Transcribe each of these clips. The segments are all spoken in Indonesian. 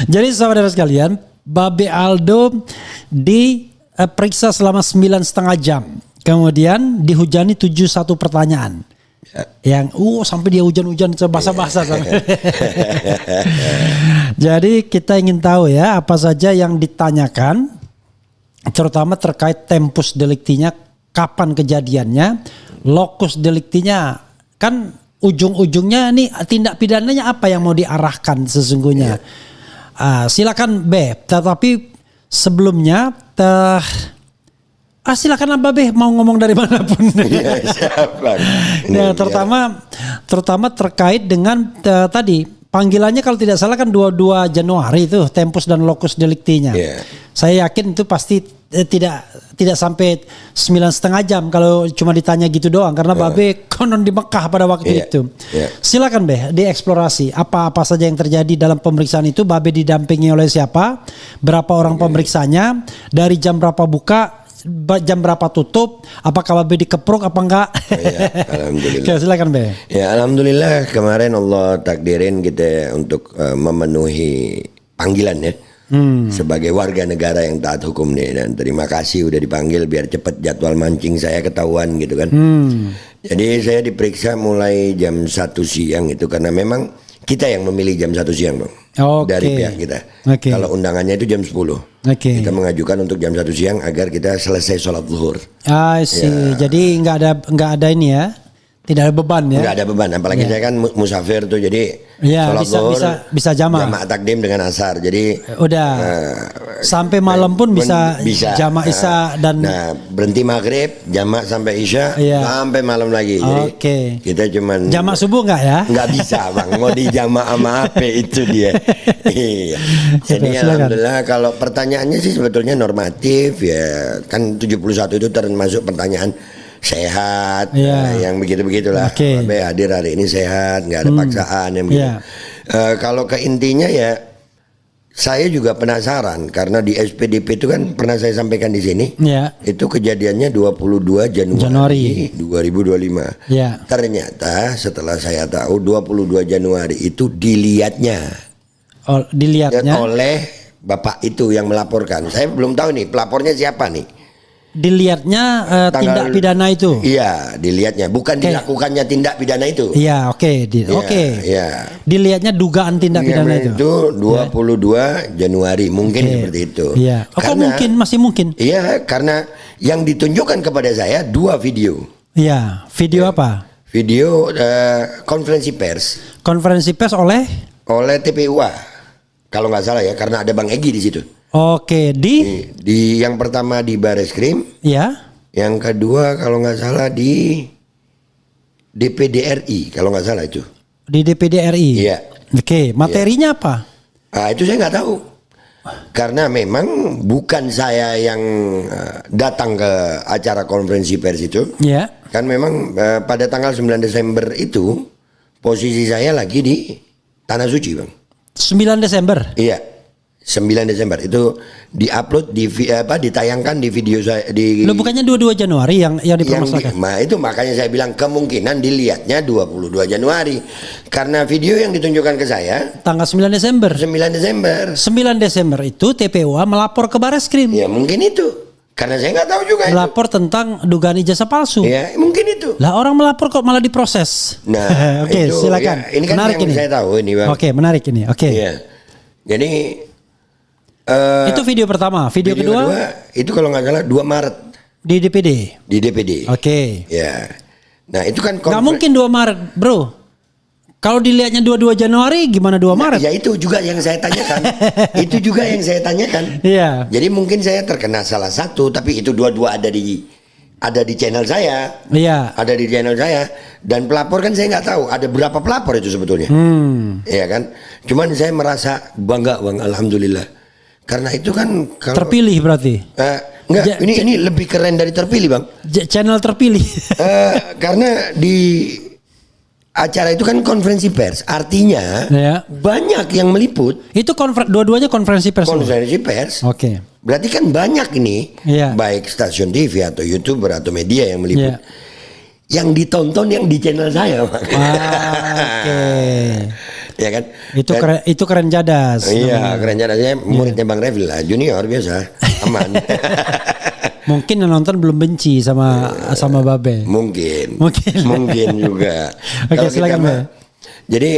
Jadi saudara sekalian, Babe Aldo diperiksa selama 9,5 jam. Kemudian dihujani 71 pertanyaan. Yang sampai dia hujan-hujan basah-basah. Jadi kita ingin tahu ya apa saja yang ditanyakan, terutama terkait tempus delictinya, kapan kejadiannya, locus delictinya, kan ujung-ujungnya nih tindak pidananya apa yang mau diarahkan sesungguhnya. Silakan B, tetapi sebelumnya silakan Babe mau ngomong dari manapun. Iya, siapa? Ya, terutama terkait dengan tadi panggilannya kalau tidak salah kan 22 Januari itu tempus dan locus delictinya. Yeah. Saya yakin itu pasti tidak sampai 9,5 jam kalau cuma ditanya gitu doang karena Babe konon di Mekah pada waktu itu. Yeah. Silakan Be, dieksplorasi apa saja yang terjadi dalam pemeriksaan itu. Babe didampingi oleh siapa? Berapa orang pemeriksanya? Dari jam berapa buka? Jam berapa tutup? Apakah Babe dikepruk apa enggak? Ya, alhamdulillah. Oke, silakan Be. Ya, alhamdulillah kemarin Allah takdirin kita untuk memenuhi panggilan ya. Sebagai warga negara yang taat hukum nih, dan terima kasih udah dipanggil biar cepat jadwal mancing saya ketahuan gitu kan. Jadi saya diperiksa mulai jam 1 siang itu karena memang kita yang memilih jam 1 siang Bang. Dari pihak kita. Kalau undangannya itu jam 10. Kita mengajukan untuk jam 1 siang agar kita selesai sholat zuhur. Jadi nggak ada ini ya, tidak ada beban ya. Nggak ada beban, apalagi saya kan musafir tuh, jadi sholat zuhur bisa jamak takdim dengan asar. Jadi udah sampai malam pun bisa jamak isya dan berhenti maghrib jamak sampai isya sampai malam lagi. Jadi kita cuman jamak subuh nggak ya? Nggak bisa Bang, mau di jamak sama apa itu dia. Iya. Jadi alhamdulillah kalau pertanyaannya sih sebetulnya normatif ya, kan 71 itu termasuk pertanyaan sehat, yang begitu-begitulah. Babe hadir hari ini sehat, nggak ada paksaan yang begitu. Kalau ke intinya ya, saya juga penasaran karena di SPDP itu kan pernah saya sampaikan di sini. Itu kejadiannya 22 Januari 2025. Ternyata setelah saya tahu 22 Januari itu dilihatnya oleh bapak itu yang melaporkan. Saya belum tahu nih pelapornya siapa nih. Dilihatnya tindak pidana itu. Iya, dilihatnya bukan dilakukannya tindak pidana itu. Iya, dilihatnya dugaan tindak pidana itu. Itu 22 Januari mungkin seperti itu. Iya. Karena, masih mungkin. Iya, karena yang ditunjukkan kepada saya 2 video. Iya, video apa? Video konferensi pers. Konferensi pers oleh TPUA. Kalau nggak salah ya, karena ada Bang Egy di situ. Di yang pertama di Bareskrim, yang kedua kalau nggak salah di DPD RI, kalau nggak salah itu. Di DPD RI. Iya. Materinya apa? Itu saya nggak tahu, karena memang bukan saya yang datang ke acara konferensi pers itu. Kan memang pada tanggal 9 Desember itu posisi saya lagi di Tanah Suci Bang. 9 Desember? Iya. 9 Desember itu diupload ditayangkan di video saya di. Bukannya 22 Januari yang dipermasalahkan. Itu makanya saya bilang kemungkinan dilihatnya 22 Januari karena video yang ditunjukkan ke saya tanggal 9 Desember. 9 Desember itu TPUA melapor ke Bareskrim. Ya mungkin itu. Karena saya nggak tahu juga melapor tentang dugaan ijazah palsu. Ya mungkin itu. Lah orang melapor kok malah diproses. Nah, silakan. Ya, ini kan menarik yang ini. Saya tahu ini Bang. Menarik ini. Ya. Jadi itu video pertama. Video kedua itu kalau nggak salah 2 Maret di DPD. Ya. Nah itu kan nggak mungkin 2 Maret bro. Kalau dilihatnya 22 Januari gimana 2 Maret? Ya itu juga yang saya tanyakan. Iya. Jadi mungkin saya terkena salah satu, tapi itu dua-dua ada di channel saya. Iya. Ada di channel saya, dan pelapor kan saya nggak tahu ada berapa pelapor itu sebetulnya. Iya kan. Cuman saya merasa bangga Bang, alhamdulillah. Karena itu kan terpilih berarti. Enggak, ini lebih keren dari terpilih Bang. Channel terpilih. Karena di acara itu kan konferensi pers, artinya banyak yang meliput. Itu dua-duanya konferensi pers. Berarti kan banyak ini, baik stasiun TV atau YouTuber atau media yang meliput. Yang ditonton yang di channel saya. Ya kan? Itu keren jadas. Iya, keren jadasnya muridnya Bang Revil lah, junior biasa, aman. Mungkin yang nonton belum benci sama Babe. Mungkin juga. Oke, silakan Be. Jadi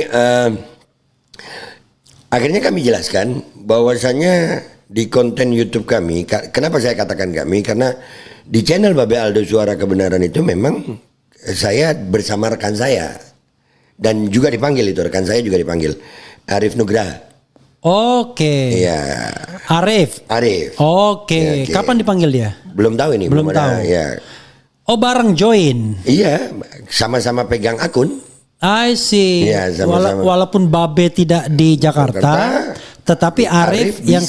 akhirnya kami jelaskan bahwasannya di konten YouTube kami, kenapa saya katakan kami? Karena di channel Babe Aldo Suara Kebenaran itu memang saya bersama rekan saya dan juga dipanggil itu, rekan saya juga dipanggil, Arif Nugraha. Oke. Iya. Arif. Oke. Kapan dipanggil dia? Belum tahu ini. Belum tahu. Ya. Oh, bareng join. Iya, sama-sama pegang akun. I see. Ya, sama-sama. Walaupun Babe tidak di Jakarta, tetapi Arif yang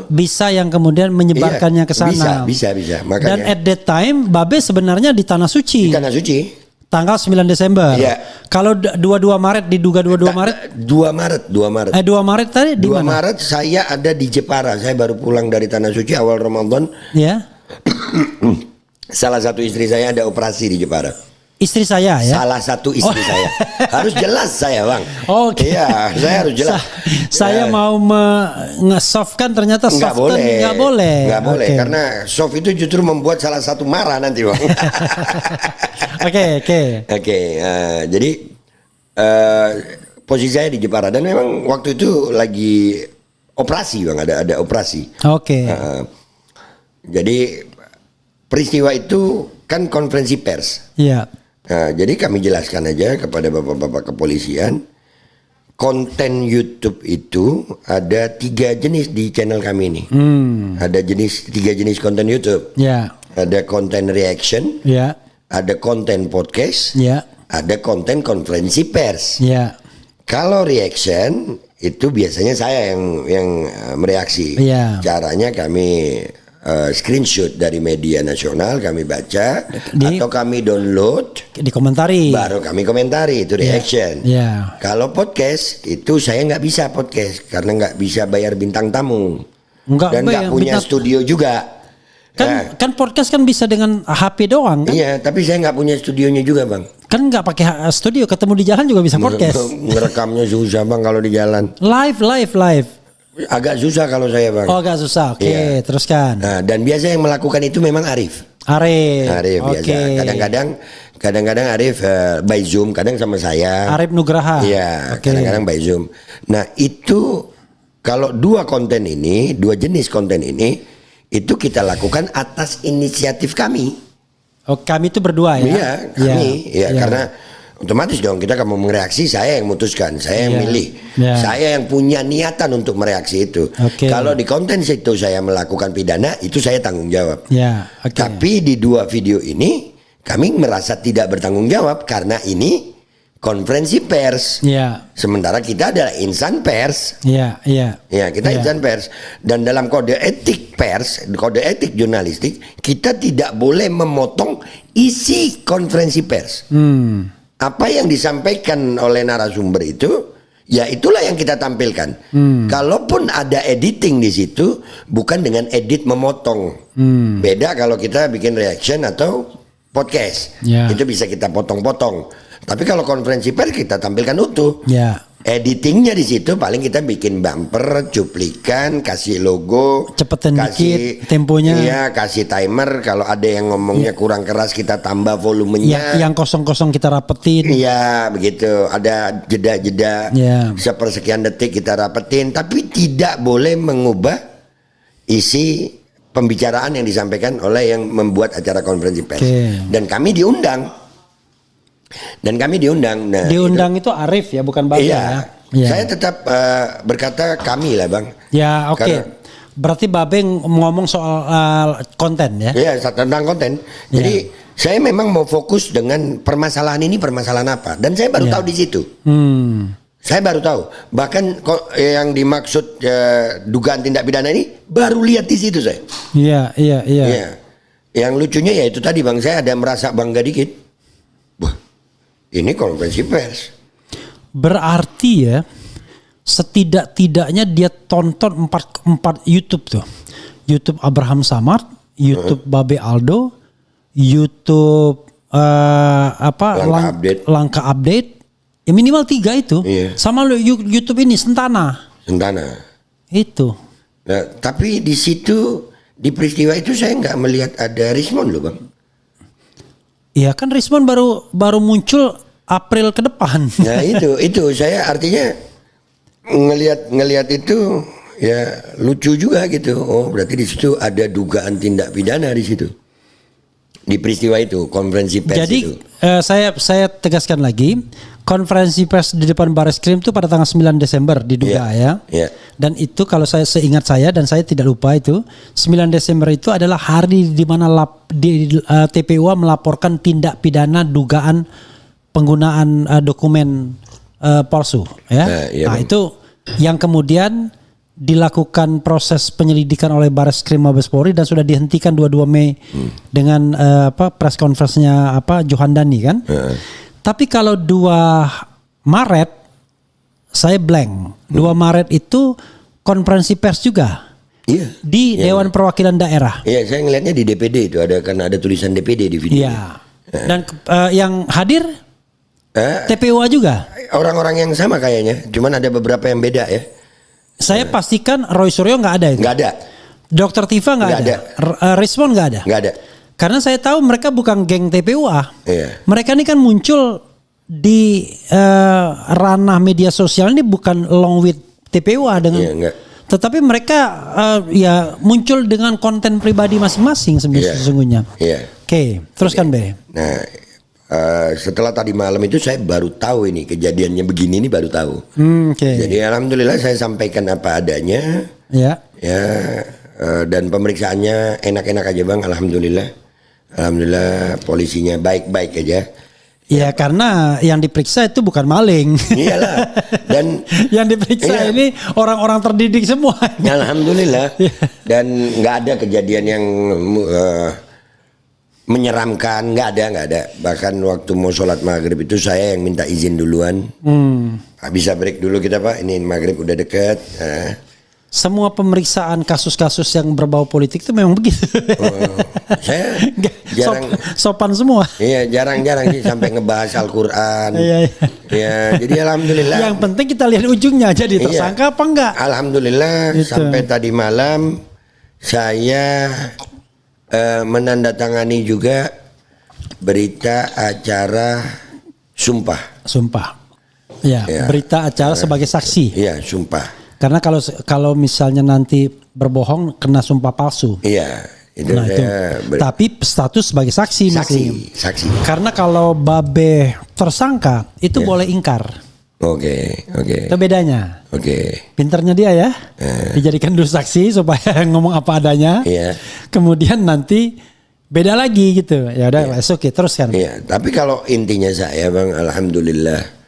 bisa yang kemudian menyebarkannya ke sana. Bisa. Makanya. Dan at that time Babe sebenarnya di Tanah Suci. Di Tanah Suci. Tanggal 9 Desember. Iya. Kalau 22 Maret diduga 22 Maret? 2 Maret. 2 Maret tadi di mana? 2 Maret saya ada di Jepara. Saya baru pulang dari Tanah Suci awal Ramadan. Ya. Salah satu istri saya ada operasi di Jepara. Istri saya ya? Salah satu istri saya. Harus jelas saya Bang. Oke. Iya, saya harus jelas. Saya mau nge-softkan ternyata nggak boleh. Karena soft itu justru membuat salah satu marah nanti Bang. Oke. Jadi posisi saya di Jepara dan memang waktu itu lagi operasi Bang, ada operasi. Oke. Jadi peristiwa itu kan konferensi pers. Iya. Nah, jadi kami jelaskan aja kepada bapak-bapak kepolisian, konten YouTube itu ada 3 jenis di channel kami ini. Ada 3 jenis konten YouTube. Ya. Ada konten reaction. Ya. Ada konten podcast. Ya. Ada konten konferensi pers. Ya. Kalau reaction itu biasanya saya yang mereaksi. Ya. Caranya kami screenshot dari media nasional, kami baca atau kami download, dikomentari, baru kami komentari, itu reaction. Kalau podcast itu saya nggak bisa podcast karena nggak bisa bayar bintang tamu dan nggak punya studio juga. Kan podcast kan bisa dengan HP doang kan? Iya, tapi saya nggak punya studionya juga Bang. Kan nggak pakai studio, ketemu di jalan juga bisa podcast. Ngerekamnya susah Bang kalau di jalan. Live. Agak susah kalau saya Bang. Oh agak susah, oke. Teruskan. Nah, dan biasa yang melakukan itu memang Arif biasa. Kadang-kadang Arif by Zoom, kadang sama saya. Arif Nugraha. Iya, kadang-kadang by Zoom. Nah itu kalau 2 jenis konten ini itu kita lakukan atas inisiatif kami. Oh kami itu berdua ya? Iya, kami. Iya. Karena otomatis dong kita kamu mereaksi, saya yang memutuskan, saya yang milih, saya yang punya niatan untuk mereaksi itu. Kalau di konten situ saya melakukan pidana, itu saya tanggung jawab. Tapi di 2 video ini kami merasa tidak bertanggung jawab karena ini konferensi pers. Sementara kita adalah insan pers. Ya kita insan pers dan dalam kode etik pers, kode etik jurnalistik, kita tidak boleh memotong isi konferensi pers. Apa yang disampaikan oleh narasumber itu, ya itulah yang kita tampilkan. Kalaupun ada editing di situ, bukan dengan edit memotong. Beda kalau kita bikin reaction atau podcast, itu bisa kita potong-potong. Tapi kalau konferensi pers kita tampilkan utuh. Editingnya di situ paling kita bikin bumper, cuplikan, kasih logo, cepetin dikit temponya. Iya, kasih timer. Kalau ada yang ngomongnya kurang keras kita tambah volumenya. Yang kosong-kosong kita rapetin. Iya, begitu. Ada jeda-jeda sepersekian detik kita rapetin. Tapi tidak boleh mengubah isi pembicaraan yang disampaikan oleh yang membuat acara konferensi pers. Dan kami diundang. Nah, diundang itu Arif ya, bukan Babe ya. Saya tetap berkata kami lah Bang. Ya oke. Berarti Babe ngomong soal konten ya? Iya, tentang konten. Jadi saya memang mau fokus dengan permasalahan ini, permasalahan apa. Dan saya baru tahu di situ. Saya baru tahu. Bahkan yang dimaksud dugaan tindak pidana ini baru lihat di situ saya. Iya. Yang lucunya ya itu tadi Bang, saya ada merasa bangga dikit. Wah, ini konferensi pers. Berarti ya setidak-tidaknya dia tonton 4 YouTube tuh. YouTube Abraham Samad, YouTube Babe Aldo, YouTube Langkah Update, Ya minimal 3 itu. Iya. Sama YouTube ini Sentana. Itu. Nah, tapi di situ di peristiwa itu saya nggak melihat ada Rismond loh bang. Iya kan Rismond baru muncul April ke depan. Nah itu saya artinya ngelihat itu ya lucu juga gitu. Oh berarti di situ ada dugaan tindak pidana di situ. Di peristiwa itu konferensi pers. Jadi itu. Saya tegaskan lagi, konferensi pers di depan Barreskrim itu pada tanggal 9 Desember diduga ya. Dan itu kalau saya seingat saya dan saya tidak lupa itu 9 Desember itu adalah hari di mana TPUA melaporkan tindak pidana dugaan penggunaan dokumen palsu ya. Nah itu yang kemudian dilakukan proses penyelidikan oleh Barreskrim Mabes Polri dan sudah dihentikan 22 Mei dengan press conference-nya Johandani kan. Tapi kalau 2 Maret saya blank. 2 Maret itu konferensi pers juga. Iya. Di Dewan Perwakilan Daerah. Iya, saya ngelihatnya di DPD itu karena ada tulisan DPD di video. Iya. Dan yang hadir TPUA juga. Orang-orang yang sama kayaknya, cuman ada beberapa yang beda ya. Saya pastikan Roy Suryo nggak ada itu. Nggak ada. Dr. Tifa nggak ada. Rismond nggak ada. Nggak ada. Karena saya tahu mereka bukan geng TPUA. Iya. Mereka ini kan muncul di ranah media sosial ini bukan along with TPUA dengan. Iya, enggak. Tetapi mereka ya muncul dengan konten pribadi masing-masing sesungguhnya. Iya. Oke, teruskan Be. Nah, setelah tadi malam itu saya baru tahu ini kejadiannya begini ini baru tahu. Jadi alhamdulillah saya sampaikan apa adanya. Ya. Dan pemeriksaannya enak-enak aja bang, alhamdulillah. Alhamdulillah polisinya baik-baik aja. Ya karena yang diperiksa itu bukan maling. Iyalah. Dan yang diperiksa ini orang-orang terdidik semua. Alhamdulillah. Dan nggak ada kejadian yang menyeramkan, nggak ada. Bahkan waktu mau sholat maghrib itu saya yang minta izin duluan. Bisa break dulu kita pak, ini maghrib udah deket. Semua pemeriksaan kasus-kasus yang berbau politik itu memang begitu. Saya jarang sopan semua. Iya jarang sih sampai ngebahas Al-Quran. Iya. Jadi alhamdulillah. Yang penting kita lihat ujungnya jadi tersangka apa enggak. Alhamdulillah gitu. Sampai tadi malam saya menandatangani juga berita acara sumpah. Ya. Berita acara sebagai saksi. Iya sumpah. Karena kalau misalnya nanti berbohong kena sumpah palsu. Iya, itu tapi status sebagai saksi. Karena kalau Babe tersangka itu boleh ingkar. Oke. Itu bedanya. Pinternya dia ya. Dijadikan dulu saksi supaya ngomong apa adanya. Iya. Kemudian nanti beda lagi gitu. Ya udah, oke, teruskan. Iya, tapi kalau intinya saya Bang, alhamdulillah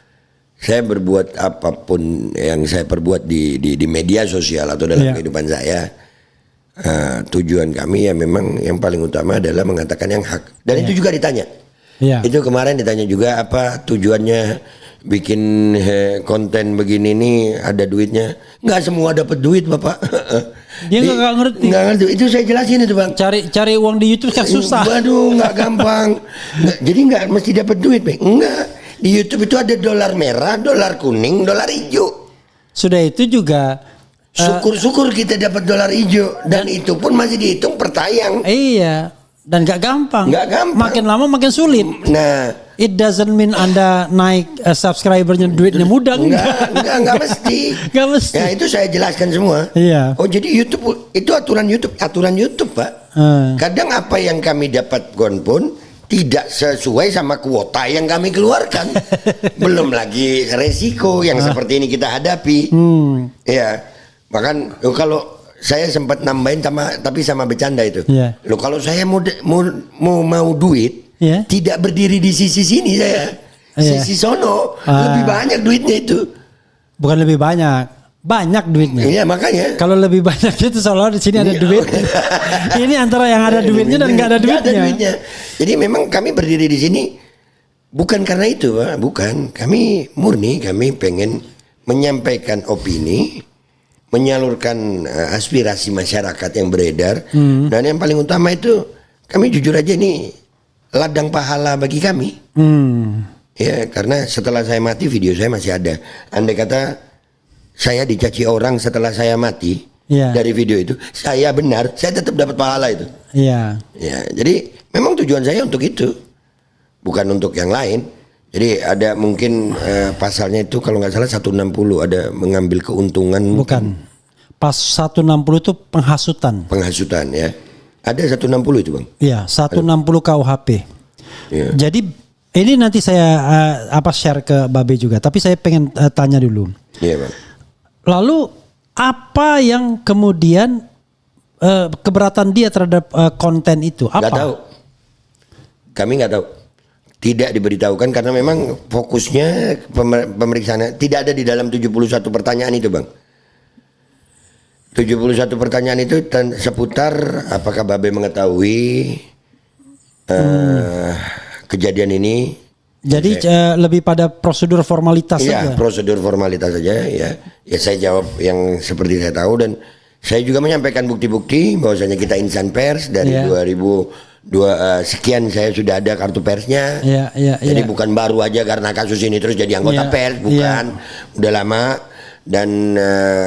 saya berbuat apapun yang saya perbuat di media sosial atau dalam kehidupan saya, tujuan kami ya memang yang paling utama adalah mengatakan yang hak. Dan itu juga ditanya. Itu kemarin ditanya juga apa tujuannya bikin konten begini nih, ada duitnya. Nggak semua dapat duit Bapak. Dia nggak ngerti. Nggak ngerti. Itu saya jelasin itu Bang. Cari uang di YouTube kan susah. Waduh nggak gampang. Jadi nggak mesti dapat duit Bang. Enggak. Di YouTube itu ada dolar merah, dolar kuning, dolar hijau. Sudah itu juga syukur-syukur kita dapat dolar hijau dan itu pun masih dihitung per tayang. Iya. Dan gak gampang. Makin lama makin sulit. Nah, it doesn't mean Anda naik subscribernya duitnya mudah. Enggak mesti. Enggak mesti. Ya itu saya jelaskan semua. Iya. Oh jadi YouTube itu aturan YouTube Pak. Kadang apa yang kami dapatkan pun tidak sesuai sama kuota yang kami keluarkan. Belum lagi resiko yang seperti ini kita hadapi. Ya, bahkan kalau saya sempat nambahin tapi sama bercanda itu. Loh kalau saya mau duit, tidak berdiri di sisi sini saya. Sisi sono lebih banyak duitnya itu. Bukan lebih banyak duitnya. Iya makanya. Kalau lebih banyak itu seolah di sini ada duit. Ini antara yang ada duitnya dan nggak ada duitnya. Jadi memang kami berdiri di sini bukan karena itu, Pak. Bukan. Kami pengen menyampaikan opini, menyalurkan aspirasi masyarakat yang beredar. Dan yang paling utama itu kami jujur aja nih ladang pahala bagi kami. Ya, karena setelah saya mati video saya masih ada. Andai kata saya dicaci orang setelah saya mati dari video itu, saya benar, saya tetap dapat pahala itu. Iya. Ya, jadi memang tujuan saya untuk itu, bukan untuk yang lain. Jadi ada mungkin pasalnya itu kalau nggak salah 160 ada mengambil keuntungan. Bukan. Pas 160 itu penghasutan. Penghasutan ya. Ada 160 itu, Bang. Iya, 160 KUHP. Ya. Jadi ini nanti saya share ke Babe juga, tapi saya pengen tanya dulu. Iya, Bang. Lalu apa yang kemudian keberatan dia terhadap konten itu? Apa? Nggak tahu. Kami nggak tahu. Tidak diberitahukan karena memang fokusnya pemeriksaan tidak ada di dalam 71 pertanyaan itu, Bang. 71 pertanyaan itu seputar apakah Babe mengetahui kejadian ini. Jadi lebih pada prosedur formalitas saja. Iya, prosedur formalitas saja ya. Ya saya jawab yang seperti saya tahu dan saya juga menyampaikan bukti-bukti bahwasanya kita insan pers dari 2002 sekian saya sudah ada kartu persnya. Jadi bukan baru aja karena kasus ini terus jadi anggota pers, bukan. Udah lama dan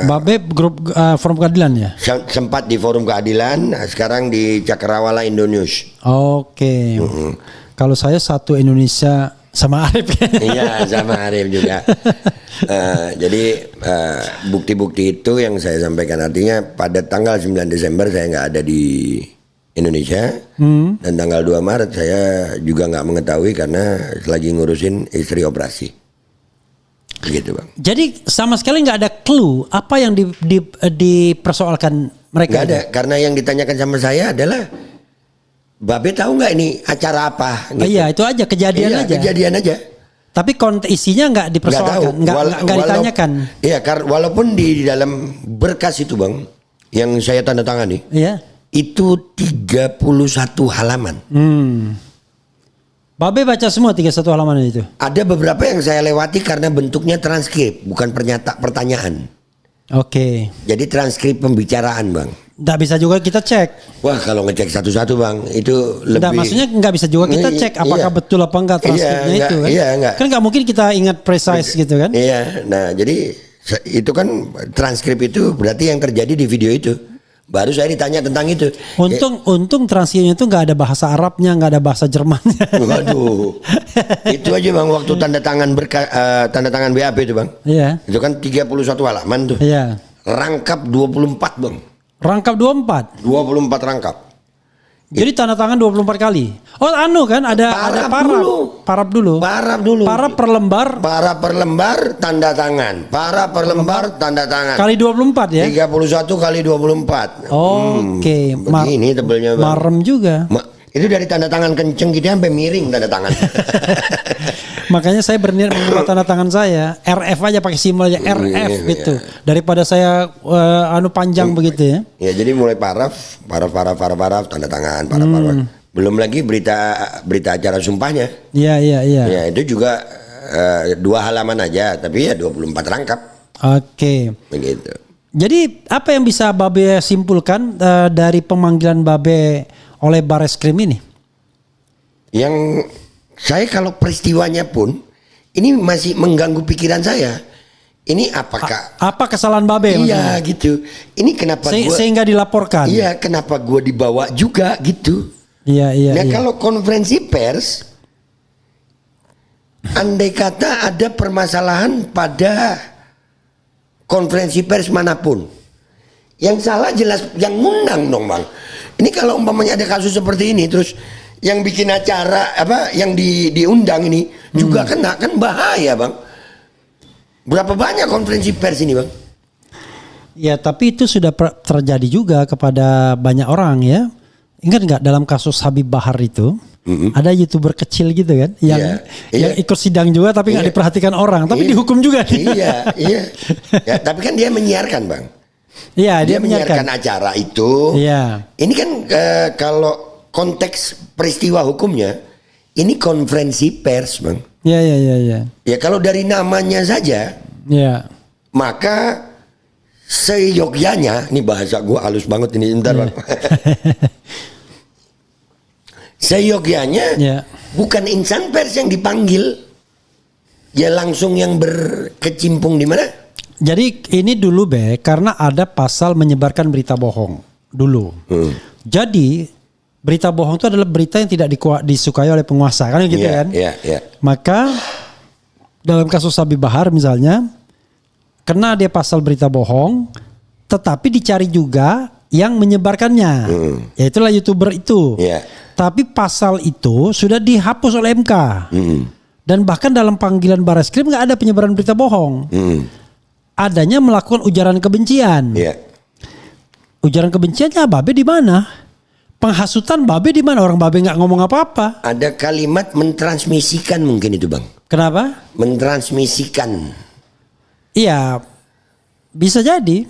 Babe grup forum keadilan ya? Sempat di forum keadilan, sekarang di Cakrawala Indonews. Oke. Kalau saya satu Indonesia sama Arif. Iya, sama Arif juga. Jadi bukti-bukti itu yang saya sampaikan, artinya pada tanggal 9 Desember saya nggak ada di Indonesia dan tanggal 2 Maret saya juga nggak mengetahui karena lagi ngurusin istri operasi. Gitu, Bang. Jadi sama sekali nggak ada clue apa yang dipersoalkan mereka. Nggak ada, karena yang ditanyakan sama saya adalah Babe tahu nggak ini acara apa? Gitu. Iya, itu aja kejadian aja. Kejadian aja. Tapi isinya nggak dipersoalkan, nggak ditanyakan. Iya, walaupun di dalam berkas itu, Bang, yang saya tanda tangani, itu 31 halaman. Babe baca semua 31 halaman itu? Ada beberapa yang saya lewati karena bentuknya transkrip, bukan pertanyaan. Oke. Jadi transkrip pembicaraan, Bang. Nggak bisa juga kita cek. Wah, kalau ngecek satu-satu, Bang, itu lebih. Nggak, maksudnya nggak bisa juga kita cek apakah betul apa enggak transkripnya itu kan? Iya, enggak. Kan nggak mungkin kita ingat precise gitu kan? Iya, nah jadi itu kan transkrip itu berarti yang terjadi di video itu. Baru saya ditanya tentang itu. Untung transkripnya itu nggak ada bahasa Arabnya, nggak ada bahasa Jermannya. Waduh, itu aja, Bang, waktu tanda tangan BAP itu, Bang. Iya. Itu kan 31 halaman tuh. Iya. Rangkap 24, Bang. Rangkap 24? 24 rangkap. Jadi tanda tangan 24 kali. Oh, kan ada parab dulu. Parab per lembar. Parab per lembar tanda tangan. Parab per lembar tanda tangan. Kali 24 ya? 31 kali 24. Oke. Begini tebelnya, Bang. Marem juga. Itu dari tanda tangan kenceng gitu sampai miring tanda tangan. Makanya saya berniat mengubah tanda tangan saya RF aja, pakai simbol aja RF gitu. Daripada saya panjang begitu ya. Ya, jadi mulai paraf tanda tangan, paraf. Belum lagi berita acara sumpahnya. Iya. Ya, itu juga 2 halaman aja, tapi ya 24 rangkap. Oke. Begitu. Jadi apa yang bisa Babe simpulkan dari pemanggilan Babe oleh Bareskrim ini? Yang saya kalau peristiwanya pun ini masih mengganggu pikiran saya. Ini apakah apa kesalahan Babe? Iya, maksudnya? Gitu. Ini kenapa sehingga dilaporkan? Iya, kenapa gue dibawa juga gitu? Iya. Nah, kalau konferensi pers, andai kata ada permasalahan pada konferensi pers manapun, yang salah jelas yang ngundang dong, Bang. Ini kalau umpamanya ada kasus seperti ini, terus yang bikin acara yang diundang ini juga kena, kan bahaya, Bang. Berapa banyak konferensi pers ini, Bang? Ya, tapi itu sudah terjadi juga kepada banyak orang ya. Ingat nggak dalam kasus Habib Bahar itu? Ada YouTuber kecil gitu kan yang ikut sidang juga tapi nggak diperhatikan orang, tapi dihukum juga. Iya. Ya, tapi kan dia menyiarkan, Bang. Iya, dia menyiarkan acara itu. Iya. Ini kan kalau konteks peristiwa hukumnya ini konferensi pers, Bang. Iya. Ya, kalau dari namanya saja, maka seyogyanya, ini bahasa gua halus banget ini, bentar, Bang. Seyogyanya bukan insan pers yang dipanggil, Ya langsung yang berkecimpung di mana? Jadi ini dulu karena ada pasal menyebarkan berita bohong dulu. Jadi berita bohong itu adalah berita yang tidak disukai oleh penguasa, kan gitu kan? Maka dalam kasus Habib Bahar misalnya, kena dia pasal berita bohong, tetapi dicari juga yang menyebarkannya, yaitulah YouTuber itu. Tapi pasal itu sudah dihapus oleh MK. Dan bahkan dalam panggilan Barreskrim nggak ada penyebaran berita bohong. Adanya melakukan ujaran kebencian. Ujaran kebenciannya Babe di mana? Penghasutan Babe di mana? Orang Babe nggak ngomong apa-apa. Ada kalimat mentransmisikan mungkin itu Bang. Kenapa? Mentransmisikan. Iya, bisa jadi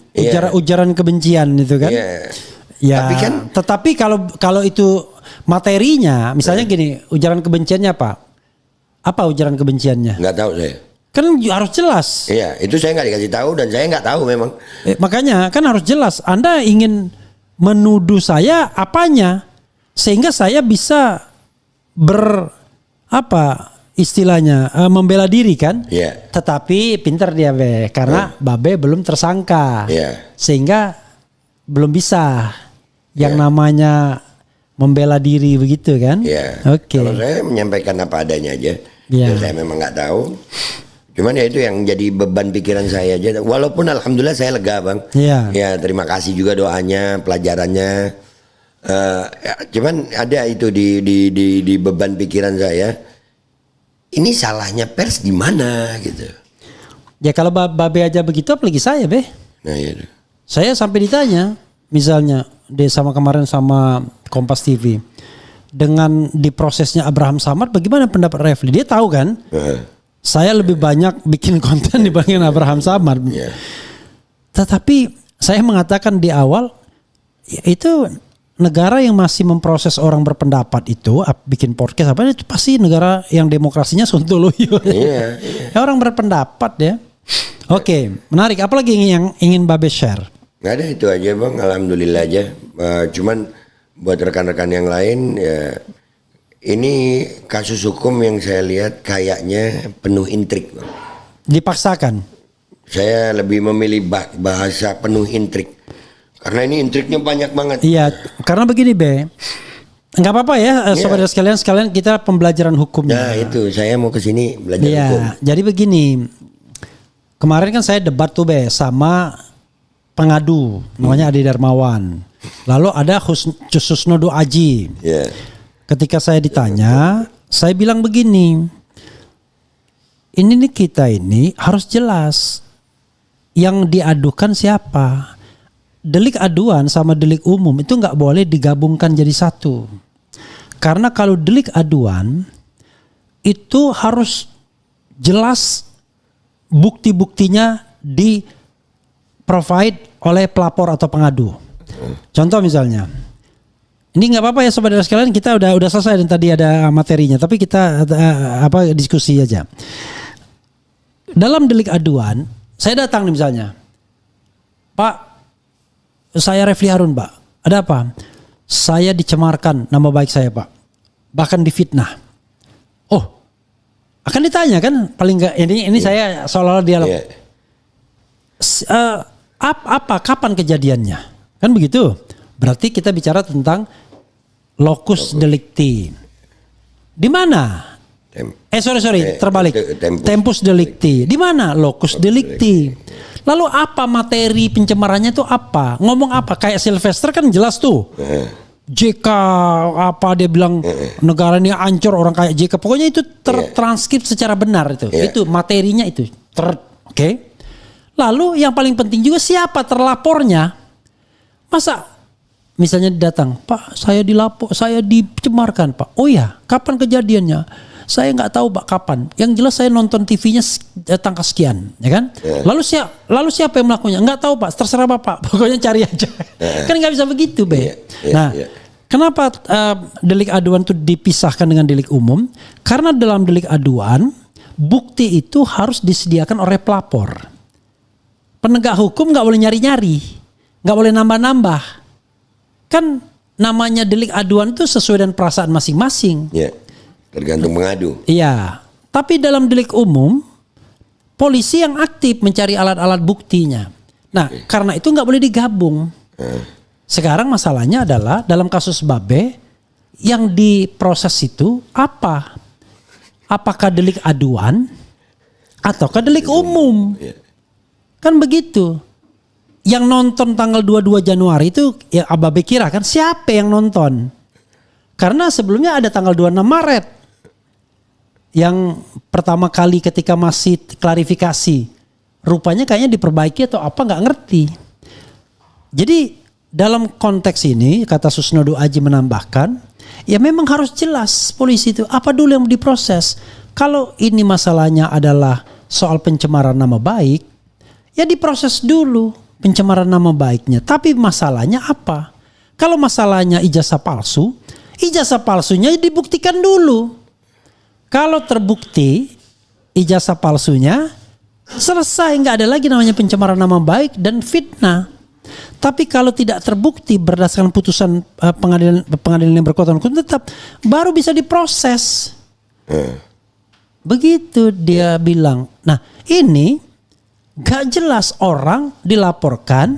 ujaran kebencian itu kan. Ya. Tetapi kalau itu materinya, misalnya gini, ujaran kebenciannya apa? Apa ujaran kebenciannya? Nggak tahu saya. Kan harus jelas. Iya, itu saya nggak dikasih tahu dan saya nggak tahu memang. Makanya kan harus jelas. Anda ingin menuduh saya apanya sehingga saya bisa istilahnya membela diri kan. Tetapi pintar dia karena Babe belum tersangka. Sehingga belum bisa yang namanya membela diri begitu kan. Kalau saya menyampaikan apa adanya aja. Saya memang nggak tahu. Cuman ya itu yang jadi beban pikiran saya aja. Walaupun alhamdulillah saya lega Bang. Ya terima kasih juga doanya, pelajarannya. Cuman ada itu di beban pikiran saya. Ini salahnya pers di mana gitu. Ya kalau Babe aja begitu apalagi saya Nah iya. Saya sampai ditanya misalnya kemarin sama Kompas TV. Dengan diprosesnya Abraham Samad bagaimana pendapat Refli? Dia tahu kan? Saya lebih banyak bikin konten dibandingin Abraham Samad. Tetapi saya mengatakan di awal, itu negara yang masih memproses orang berpendapat itu, bikin podcast apa itu pasti negara yang demokrasinya sontoloyo. Orang berpendapat ya. Oke, menarik. Apalagi yang ingin Babe share? Nggak ada, itu aja Bang. Alhamdulillah aja. Cuman buat rekan-rekan yang lain ya. Ini kasus hukum yang saya lihat kayaknya penuh intrik. Dipaksakan. Saya lebih memilih bahasa penuh intrik. Karena ini intriknya banyak banget. Iya, karena begini nggak apa-apa ya sobat sekalian kita pembelajaran hukumnya. Nah itu saya mau ke sini belajar hukum. Jadi begini, kemarin kan saya debat tuh sama pengadu, namanya Adi Darmawan. Lalu ada Susnodo Aji. Ketika saya ditanya, saya bilang begini, ini nih kita ini harus jelas yang diadukan siapa. Delik aduan sama delik umum itu nggak boleh digabungkan jadi satu. Karena kalau delik aduan itu harus jelas bukti-buktinya di provide oleh pelapor atau pengadu. Contoh misalnya. Ini nggak apa-apa ya sobat sekalian, kita udah selesai dan tadi ada materinya, tapi kita diskusi aja. Dalam delik aduan, saya datang nih misalnya, Pak, saya Refli Harun Pak, ada apa? Saya dicemarkan nama baik saya Pak, bahkan difitnah. Oh, akan ditanya kan, paling nggak ini saya seolah-olah dialog. Kapan kejadiannya? Kan begitu. Berarti kita bicara tentang locus delicti. Di mana? Terbalik. Tempus delicti. Di mana locus delicti? Lalu apa materi pencemarannya itu apa? Ngomong apa? Kayak Sylvester kan jelas tuh. JK apa dia bilang negara ini hancur orang kayak JK. Pokoknya itu tertranskrip secara benar itu. Itu materinya itu. Oke. Lalu yang paling penting juga siapa terlapornya? Masa misalnya datang, Pak, saya dicemarkan, Pak. Oh ya, kapan kejadiannya? Saya nggak tahu, Pak, kapan. Yang jelas saya nonton TV-nya tanggal sekian, ya kan? Lalu siapa yang melakukannya? Nggak tahu, Pak. Terserah Bapak. Pokoknya cari aja. Kan nggak bisa begitu, kenapa delik aduan itu dipisahkan dengan delik umum? Karena dalam delik aduan, bukti itu harus disediakan oleh pelapor. Penegak hukum nggak boleh nyari-nyari, nggak boleh nambah-nambah. Kan namanya delik aduan itu sesuai dengan perasaan masing-masing. Tergantung pengadu. Iya. Tapi dalam delik umum polisi yang aktif mencari alat-alat buktinya. Nah, karena itu nggak boleh digabung. Sekarang masalahnya adalah dalam kasus Babe yang diproses itu apa? Apakah delik aduan ataukah delik umum? Kan begitu. Yang nonton tanggal 22 Januari itu ya Babe kira kan siapa yang nonton? Karena sebelumnya ada tanggal 26 Maret. Yang pertama kali ketika masih klarifikasi. Rupanya kayaknya diperbaiki atau apa nggak ngerti. Jadi dalam konteks ini kata Susnodo Aji menambahkan. Ya memang harus jelas polisi itu apa dulu yang diproses. Kalau ini masalahnya adalah soal pencemaran nama baik. Ya diproses dulu pencemaran nama baiknya. Tapi masalahnya apa? Kalau masalahnya ijazah palsu. Ijazah palsunya dibuktikan dulu. Kalau terbukti ijazah palsunya selesai, nggak ada lagi namanya pencemaran nama baik dan fitnah. Tapi kalau tidak terbukti berdasarkan putusan pengadilan yang berkekuatan hukum tetap baru bisa diproses. Begitu dia bilang. Nah ini nggak jelas orang dilaporkan,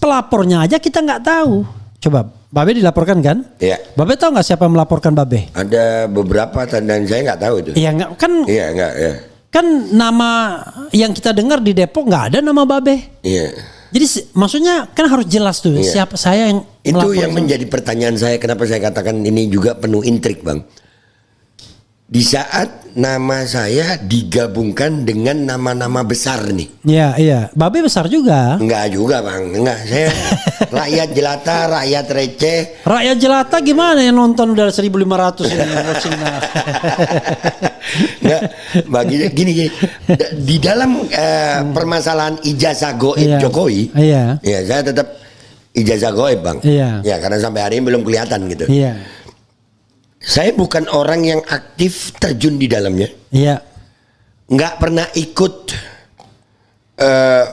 pelapornya aja kita nggak tahu. Coba. Babe dilaporkan kan? Iya. Babe tahu nggak siapa yang melaporkan Babe? Ada beberapa dan saya nggak tahu itu. Iya nggak kan? Iya nggak ya. Kan nama yang kita dengar di Depok nggak ada nama Babe. Iya. Jadi maksudnya kan harus jelas tuh siapa saya yang itu yang menjadi pertanyaan saya, kenapa saya katakan ini juga penuh intrik, Bang. Di saat nama saya digabungkan dengan nama-nama besar nih. Iya, iya. Babe besar juga. Enggak juga, Bang. Enggak, saya rakyat jelata, rakyat receh. Rakyat jelata gimana yang nonton udah 1.500 ini watching nah. Enggak, bagi gini. Di dalam permasalahan ijazah goib Jokowi, ya saya tetap ijazah goib, Bang. Iya. Ya, karena sampai hari ini belum kelihatan gitu. Iya. Saya bukan orang yang aktif terjun di dalamnya. Iya. Nggak pernah ikut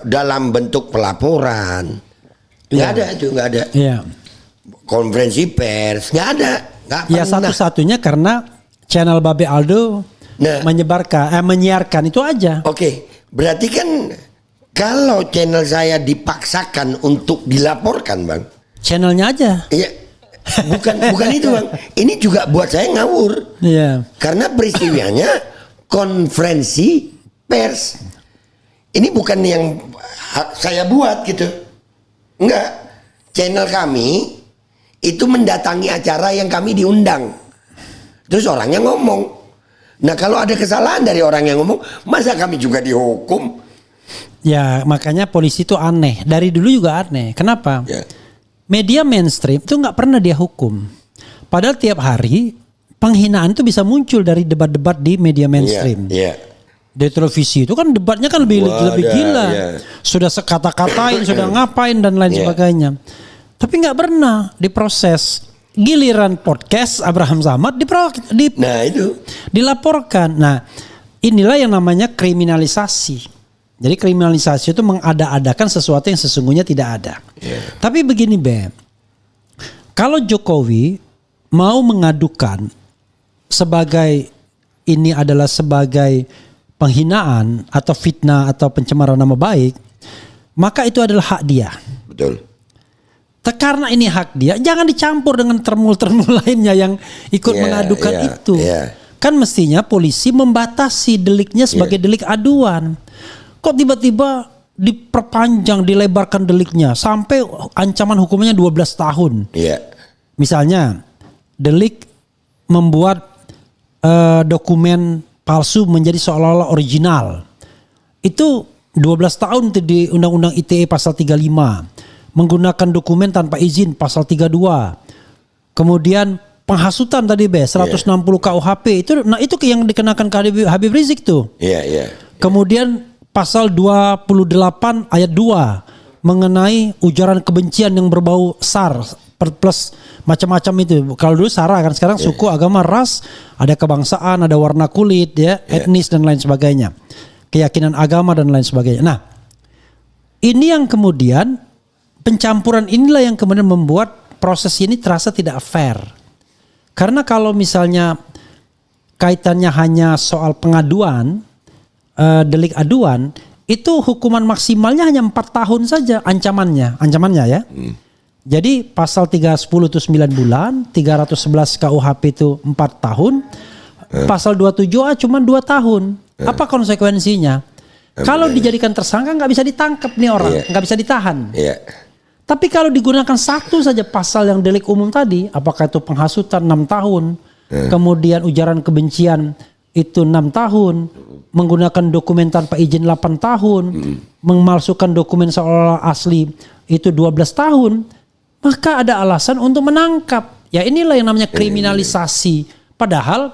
dalam bentuk pelaporan. Nggak ada itu, nggak ada. Iya. Konferensi pers, nggak ada. Nggak pernah. Ya satu-satunya karena channel Babe Aldo menyiarkan itu aja. Oke, berarti kan kalau channel saya dipaksakan untuk dilaporkan, Bang. Channelnya aja. Iya. Bukan itu, Bang. Ini juga buat saya ngawur. Iya. Karena peristiwanya konferensi pers. Ini bukan yang saya buat gitu. Enggak. Channel kami itu mendatangi acara yang kami diundang. Terus orangnya ngomong. Nah, kalau ada kesalahan dari orang yang ngomong, masa kami juga dihukum? Ya, makanya polisi itu aneh. Dari dulu juga aneh. Kenapa? Ya. Media mainstream itu nggak pernah dia hukum. Padahal tiap hari penghinaan itu bisa muncul dari debat-debat di media mainstream. Yeah. Di televisi itu kan debatnya kan lebih gila. Sudah sekata-katain, sudah ngapain dan lain sebagainya. Tapi nggak pernah diproses. Giliran podcast Abraham Samad dilaporkan. Nah, inilah yang namanya kriminalisasi. Jadi kriminalisasi itu mengada-adakan sesuatu yang sesungguhnya tidak ada. Tapi begini, Be. Kalau Jokowi mau mengadukan sebagai ini adalah sebagai penghinaan atau fitnah atau pencemaran nama baik, maka itu adalah hak dia. Betul. Karena ini hak dia, jangan dicampur dengan termul-termul lainnya yang ikut mengadukan itu. Kan mestinya polisi membatasi deliknya sebagai delik aduan. Kok tiba-tiba diperpanjang, dilebarkan deliknya sampai ancaman hukumannya 12 tahun. Iya. Misalnya delik membuat dokumen palsu menjadi seolah-olah original. Itu 12 tahun di Undang-Undang ITE pasal 35. Menggunakan dokumen tanpa izin pasal 32. Kemudian penghasutan tadi 160 KUHP itu yang dikenakan ke Habib Rizik tuh. Iya. Kemudian pasal 28 ayat 2 mengenai ujaran kebencian yang berbau SAR plus macam-macam itu. Kalau dulu SARA kan, sekarang suku, agama, ras, ada kebangsaan, ada warna kulit, etnis dan lain sebagainya. Keyakinan agama dan lain sebagainya. Nah, ini yang kemudian pencampuran inilah yang kemudian membuat proses ini terasa tidak fair. Karena kalau misalnya kaitannya hanya soal pengaduan delik aduan itu hukuman maksimalnya hanya 4 tahun saja ancamannya ya. Jadi pasal 310 itu 9 bulan, 311 KUHP itu 4 tahun, pasal 27A cuma 2 tahun. Apa konsekuensinya? Kalau dijadikan tersangka nggak bisa ditangkap nih orang, nggak bisa ditahan. Tapi kalau digunakan satu saja pasal yang delik umum tadi, apakah itu penghasutan 6 tahun, kemudian ujaran kebencian itu 6 tahun, menggunakan dokumen tanpa izin 8 tahun, memalsukan dokumen seolah asli itu 12 tahun, maka ada alasan untuk menangkap. Ya inilah yang namanya kriminalisasi. Padahal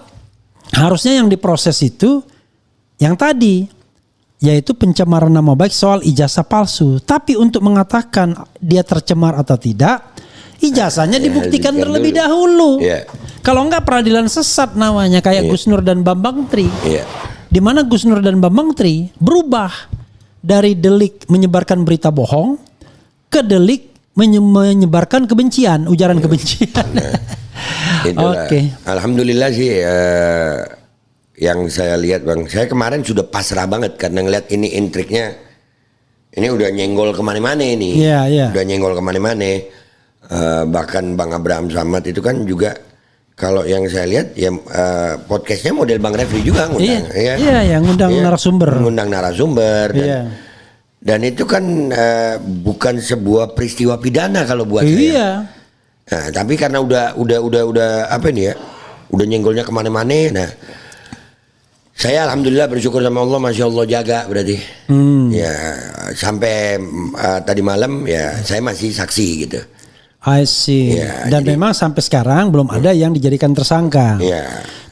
harusnya yang diproses itu yang tadi, yaitu pencemaran nama baik soal ijazah palsu. Tapi untuk mengatakan dia tercemar atau tidak, ijazahnya dibuktikan terlebih dahulu. Kalau enggak peradilan sesat namanya, kayak Gus Nur dan Bambang Tri. Di mana Gus Nur dan Bambang Tri berubah dari delik menyebarkan berita bohong ke delik menyebarkan kebencian, ujaran kebencian. Oke. Alhamdulillah sih yang saya lihat Bang, saya kemarin sudah pasrah banget karena ngeliat ini intriknya, ini udah nyenggol kemana-mana ini, udah nyenggol kemana-mana. Bahkan Bang Abraham Samad itu kan juga, kalau yang saya lihat ya podcastnya model Bang Refli juga ngundang, yang ngundang narasumber, dan itu kan bukan sebuah peristiwa pidana kalau buat saya. Nah, tapi karena udah apa ini ya, udah nyenggolnya kemana-mana. Nah, saya alhamdulillah bersyukur sama Allah, masya Allah jaga berarti. Ya sampai tadi malam ya saya masih saksi gitu. I see. Dan jadi, memang sampai sekarang belum ada yang dijadikan tersangka.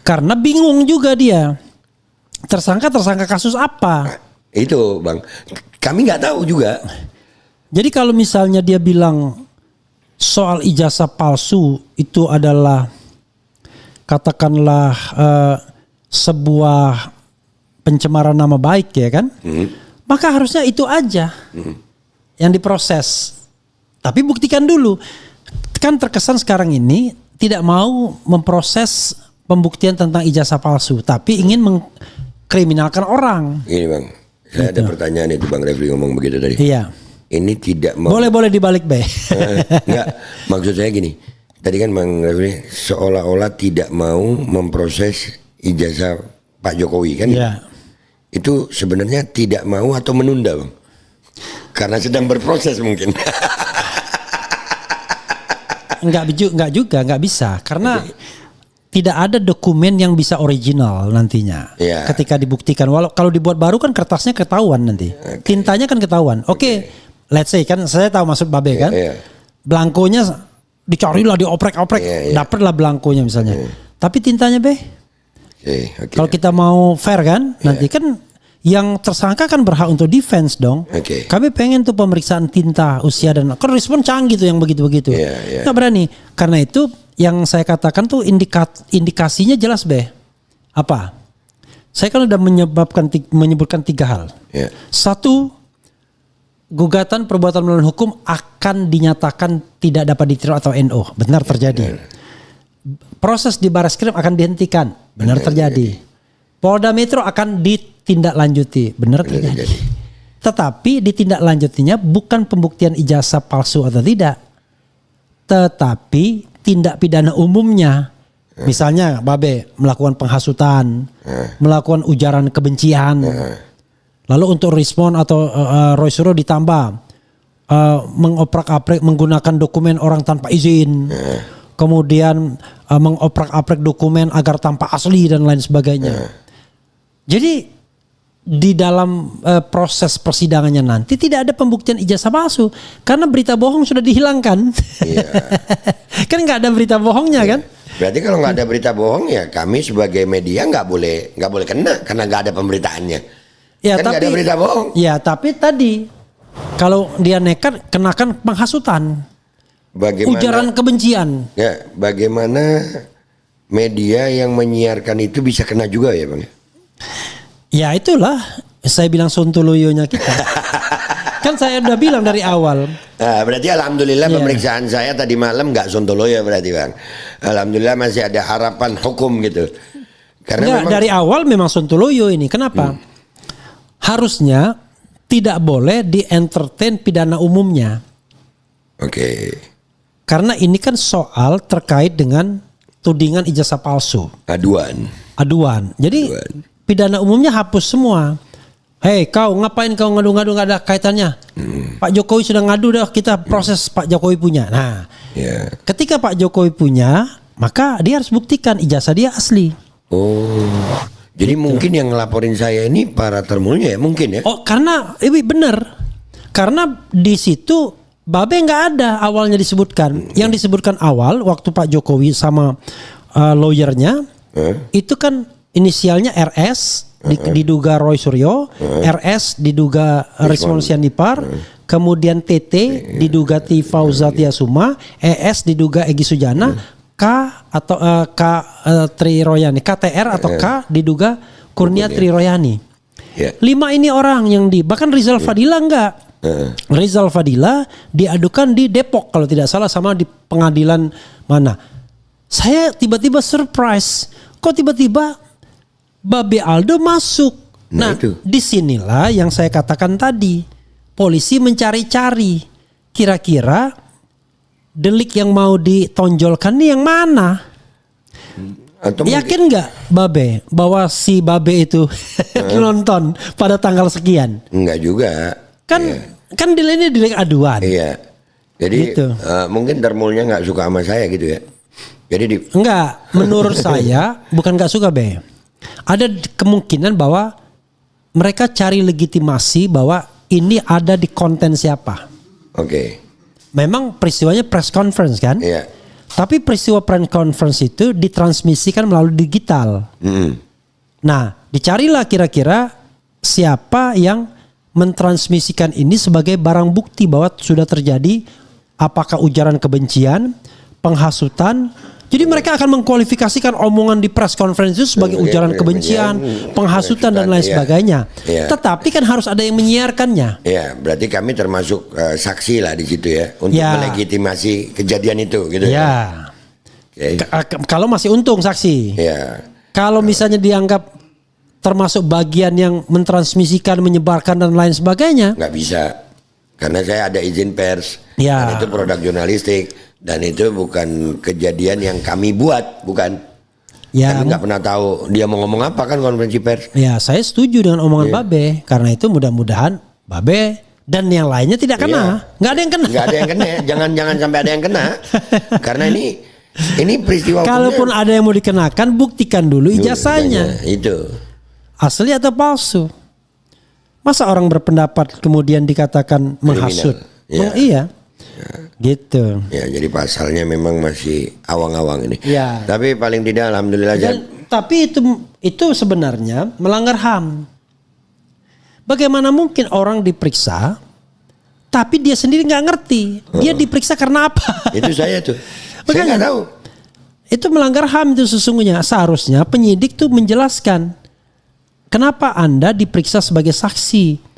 Karena bingung juga dia. Tersangka kasus apa? Nah, itu Bang, kami nggak tahu juga. Jadi kalau misalnya dia bilang soal ijazah palsu itu adalah katakanlah sebuah pencemaran nama baik ya kan, maka harusnya itu aja yang diproses. Tapi buktikan dulu. Kan terkesan sekarang ini tidak mau memproses pembuktian tentang ijazah palsu, tapi ingin mengkriminalkan orang. Ini Bang, saya ada pertanyaan itu Bang Refli ngomong begitu tadi. Ini tidak mau. Boleh dibalik be. Enggak, maksud saya gini. Tadi kan Bang Refli seolah-olah tidak mau memproses ijazah Pak Jokowi kan? Itu sebenarnya tidak mau atau menunda Bang? Karena sedang berproses mungkin. Enggak juga, enggak bisa. Karena tidak ada dokumen yang bisa original nantinya. Ketika dibuktikan. Kalau dibuat baru kan kertasnya ketahuan nanti. Tintanya kan ketahuan. Oke, let's say kan saya tahu maksud Babe kan. Blankonya dicarilah, dioprek-oprek. Dapatlah blankonya misalnya. Tapi tintanya Be. Kalau kita mau fair kan, nanti kan yang tersangka kan berhak untuk defense dong. Kami pengen tuh pemeriksaan tinta, usia dan kan respon canggih tuh yang begitu-begitu. Nggak berani. Karena itu yang saya katakan tuh indikasinya jelas Be. Apa? Saya kan udah menyebutkan 3 hal. Satu, gugatan perbuatan melawan hukum akan dinyatakan tidak dapat diterima atau NO. Benar terjadi. Proses di Barreskrim akan dihentikan. Benar terjadi. Polda Metro akan ditindaklanjuti. Benar terjadi. Tetapi ditindaklanjutinya bukan pembuktian ijazah palsu atau tidak, tetapi tindak pidana umumnya. Misalnya Babe melakukan penghasutan, melakukan ujaran kebencian. Lalu untuk respon atau Roy Suryo ditambah mengoprak-aprik menggunakan dokumen orang tanpa izin. Kemudian mengoprak-aprik dokumen agar tampak asli dan lain sebagainya. Jadi di dalam proses persidangannya nanti tidak ada pembuktian ijazah palsu karena berita bohong sudah dihilangkan. Kan nggak ada berita bohongnya kan? Berarti kalau nggak ada berita bohong ya kami sebagai media nggak boleh kena karena nggak ada pemberitaannya. Kan nggak ada berita bohong. Ya tapi tadi kalau dia nekat kenakan penghasutan. Ujaran kebencian. Bagaimana media yang menyiarkan itu bisa kena juga ya Bang? Ya itulah saya bilang sontoloyonya kita. Kan saya udah bilang dari awal. Nah, berarti alhamdulillah pemeriksaan saya tadi malam nggak sontoloyo berarti Bang. Alhamdulillah masih ada harapan hukum gitu. Karena dari awal memang sontoloyo ini. Kenapa? harusnya tidak boleh di-entertain pidana umumnya. Oke. Karena ini kan soal terkait dengan tudingan ijazah palsu. Aduan. Jadi pidana umumnya hapus semua. Hei kau ngapain kau ngadu-ngadu gak ada kaitannya. Pak Jokowi sudah ngadu dah, kita proses Pak Jokowi punya. Nah ketika Pak Jokowi punya, maka dia harus buktikan ijazah dia asli. Jadi mungkin yang ngelaporin saya ini para termulnya ya mungkin ya. Karena bener. Karena di situ Babe nggak ada awalnya disebutkan. Yang disebutkan awal waktu Pak Jokowi sama lawyernya itu kan inisialnya RS. Diduga Roy Suryo, RS diduga Rismon Sianipar, kemudian TT diduga T Fauzatia Suma, ES diduga Egy Sujana, K atau Tri Royani, KTR atau K diduga Kurnia Tri Royani. 5 ini orang yang bahkan Rizal Fadila enggak. Rizal Fadila diadukan di Depok kalau tidak salah sama di pengadilan mana. Saya tiba-tiba surprise, kok tiba-tiba Babe Aldo masuk. Nah, disinilah yang saya katakan tadi, polisi mencari-cari kira-kira delik yang mau ditonjolkan nih yang mana. Yakin nggak Babe bahwa si Babe itu nonton pada tanggal sekian? Enggak juga. Kan ini delik aduan. Iya. Jadi gitu. Mungkin termulnya nggak suka sama saya gitu ya. Jadi enggak, menurut saya bukan nggak suka Be. Ada kemungkinan bahwa mereka cari legitimasi bahwa ini ada di konten siapa. Oke. Memang peristiwanya press conference kan? Iya. Tapi peristiwa press conference itu ditransmisikan melalui digital. Nah, dicarilah kira-kira siapa yang mentransmisikan ini sebagai barang bukti bahwa sudah terjadi apakah ujaran kebencian, penghasutan. Jadi mereka akan mengkualifikasikan omongan di press conference itu sebagai ujaran kebencian, penghasutan dan lain sebagainya. Tetapi kan harus ada yang menyiarkannya. Ya, berarti kami termasuk saksi lah di situ ya untuk melegitimasi kejadian itu gitu ya. Kalau masih untung saksi. Kalau misalnya dianggap termasuk bagian yang mentransmisikan, menyebarkan dan lain sebagainya, nggak bisa. Karena saya ada izin pers. Dan itu produk jurnalistik. Dan itu bukan kejadian yang kami buat, bukan. Kami nggak pernah tahu dia mau ngomong apa kan konferensi pers. Ya, saya setuju dengan omongan Babe. Karena itu mudah-mudahan Babe dan yang lainnya tidak kena. Nggak ada yang kena. Nggak ada yang kena. Jangan sampai ada yang kena. Karena ini peristiwa. Kalaupun ada yang mau dikenakan, buktikan dulu ijazahnya. Itu asli atau palsu. Masa orang berpendapat kemudian dikatakan menghasut? Iya. Gitu. Ya, jadi pasalnya memang masih awang-awang ini. Ya. Tapi paling tidak alhamdulillah. Tapi itu sebenarnya melanggar HAM. Bagaimana mungkin orang diperiksa tapi dia sendiri nggak ngerti dia diperiksa karena apa? Itu saya tuh. Saya nggak tahu. Itu melanggar HAM itu sesungguhnya. Seharusnya penyidik tuh menjelaskan kenapa Anda diperiksa sebagai saksi.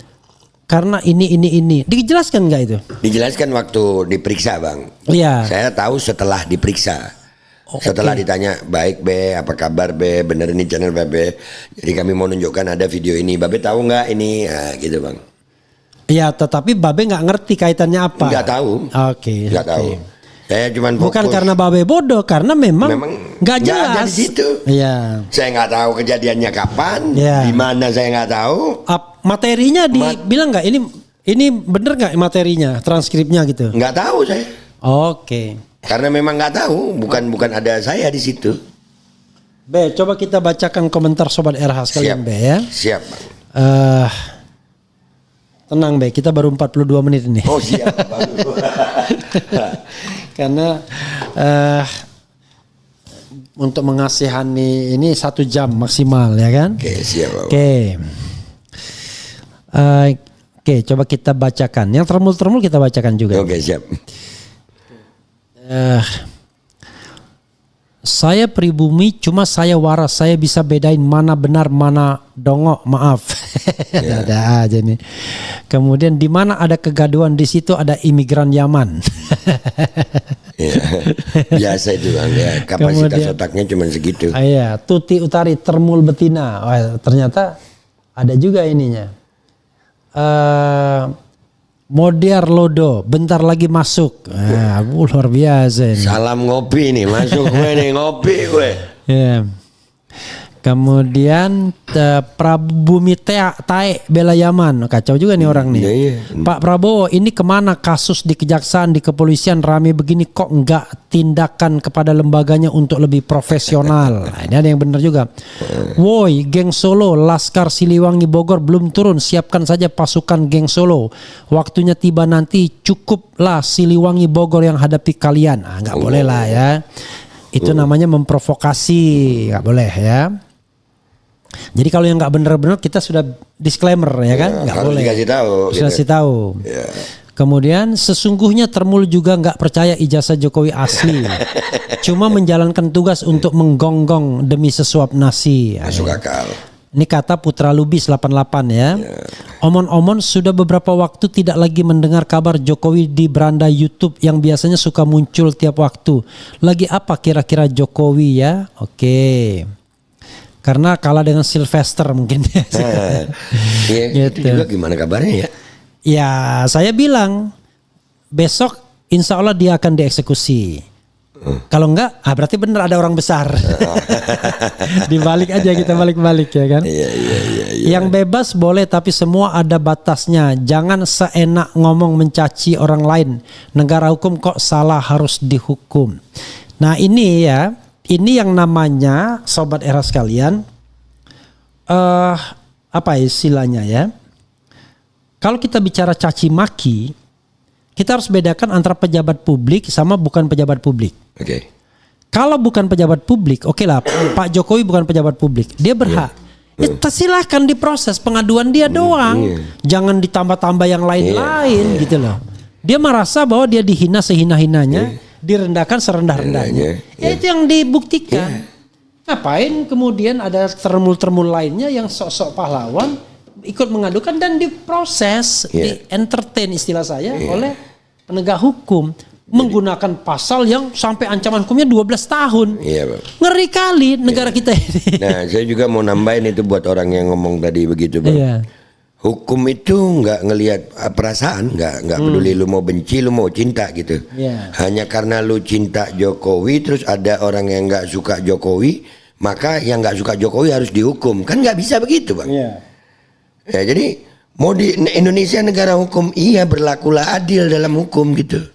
Karena ini. Dijelaskan nggak itu? Dijelaskan waktu diperiksa Bang. Iya. Saya tahu setelah diperiksa. Setelah ditanya, baik Be, apa kabar Be, bener ini channel Babe. Jadi kami mau nunjukkan ada video ini. Babe tahu nggak ini? Nah, gitu Bang. Iya, tetapi Babe nggak ngerti kaitannya apa. Nggak tahu. Nggak tahu. Saya cuman fokus. Bukan karena Babe bodoh, karena memang nggak jelas. Nggak ada di situ. Iya. Saya nggak tahu kejadiannya kapan, di mana saya nggak tahu. Materinya dibilang nggak ini bener nggak materinya, transkripnya gitu? Nggak tahu saya. Oke. Karena memang nggak tahu, bukan ada saya di situ. Be, coba kita bacakan komentar Sobat RH sekalian Be ya. Siap Bang. Tenang Be, kita baru 42 menit ini. Oh siap Bang. Karena untuk mengasihani ini 1 jam maksimal ya kan? Oke siap Bang. Oke, coba kita bacakan. Yang termul-termul kita bacakan juga. Oke siap. Saya pribumi, cuma saya waras. Saya bisa bedain mana benar, mana dongok. Maaf, ada aja nih. Kemudian di mana ada kegaduhan, di situ ada imigran Yaman. Biasa itu Bang ya. Kapasitas otaknya cuma segitu. Iya, Tuti Utari termul betina. Wah, ternyata ada juga ininya. Modiar Lodo bentar lagi masuk. Luar biasa ini. Salam ngopi nih, masuk gue nih ngopi gue. Yeah. Kemudian Prabumi Tae Bela Yaman, kacau juga nih orang nih. Pak Prabowo, ini kemana kasus di kejaksaan, di kepolisian rame begini, kok enggak tindakan kepada lembaganya untuk lebih profesional? Nah, ini ada yang benar juga. Woi, geng Solo, Laskar Siliwangi Bogor belum turun, siapkan saja pasukan geng Solo. Waktunya tiba nanti, cukuplah Siliwangi Bogor yang hadapi kalian. Nggak boleh lah ya. Itu namanya memprovokasi, nggak boleh ya. Jadi kalau yang nggak benar-benar kita sudah disclaimer ya kan, nggak boleh. Dikasih tahu. Sudah kasih tahu. Ya. Kemudian sesungguhnya Termul juga nggak percaya ijazah Jokowi asli, cuma menjalankan tugas untuk menggonggong demi sesuap nasi. Masuk akal. Ini kata Putra Lubis 88 ya. Omon-omon sudah beberapa waktu tidak lagi mendengar kabar Jokowi di beranda YouTube yang biasanya suka muncul tiap waktu. Lagi apa kira-kira Jokowi ya? Oke. Karena kalah dengan Sylvester mungkin. Iya, gitu. Itu juga gimana kabarnya ya? Ya saya bilang besok insya Allah dia akan dieksekusi. Kalau enggak, berarti benar ada orang besar. Dibalik aja kita balik-balik ya kan. Iya. Yang bebas boleh tapi semua ada batasnya. Jangan seenak ngomong mencaci orang lain. Negara hukum kok salah harus dihukum. Nah ini ya. Ini yang namanya sobat era sekalian, apa istilahnya ya? Kalau kita bicara caci maki, kita harus bedakan antara pejabat publik sama bukan pejabat publik. Oke. Kalau bukan pejabat publik, oke lah, Pak Jokowi bukan pejabat publik, dia berhak. Silahkan diproses pengaduan dia doang, jangan ditambah-tambah yang lain-lain gitu loh. Dia merasa bahwa dia dihina sehina-hinanya. Direndahkan serendah-rendahnya. Itu yang dibuktikan. Ngapain kemudian ada termul-termul lainnya yang sok-sok pahlawan ikut mengadukan dan diproses, di entertain istilah saya oleh penegak hukum menggunakan pasal yang sampai ancaman hukumnya 12 tahun. Ngeri kali negara kita ini. Nah, saya juga mau nambahin itu buat orang yang ngomong tadi begitu, Bang. Hukum itu nggak ngelihat perasaan, nggak peduli lu mau benci, lu mau cinta gitu. Hanya karena lu cinta Jokowi, terus ada orang yang nggak suka Jokowi, maka yang nggak suka Jokowi harus dihukum. Kan nggak bisa begitu, Bang. Ya, jadi mau di Indonesia negara hukum, iya berlakulah adil dalam hukum gitu.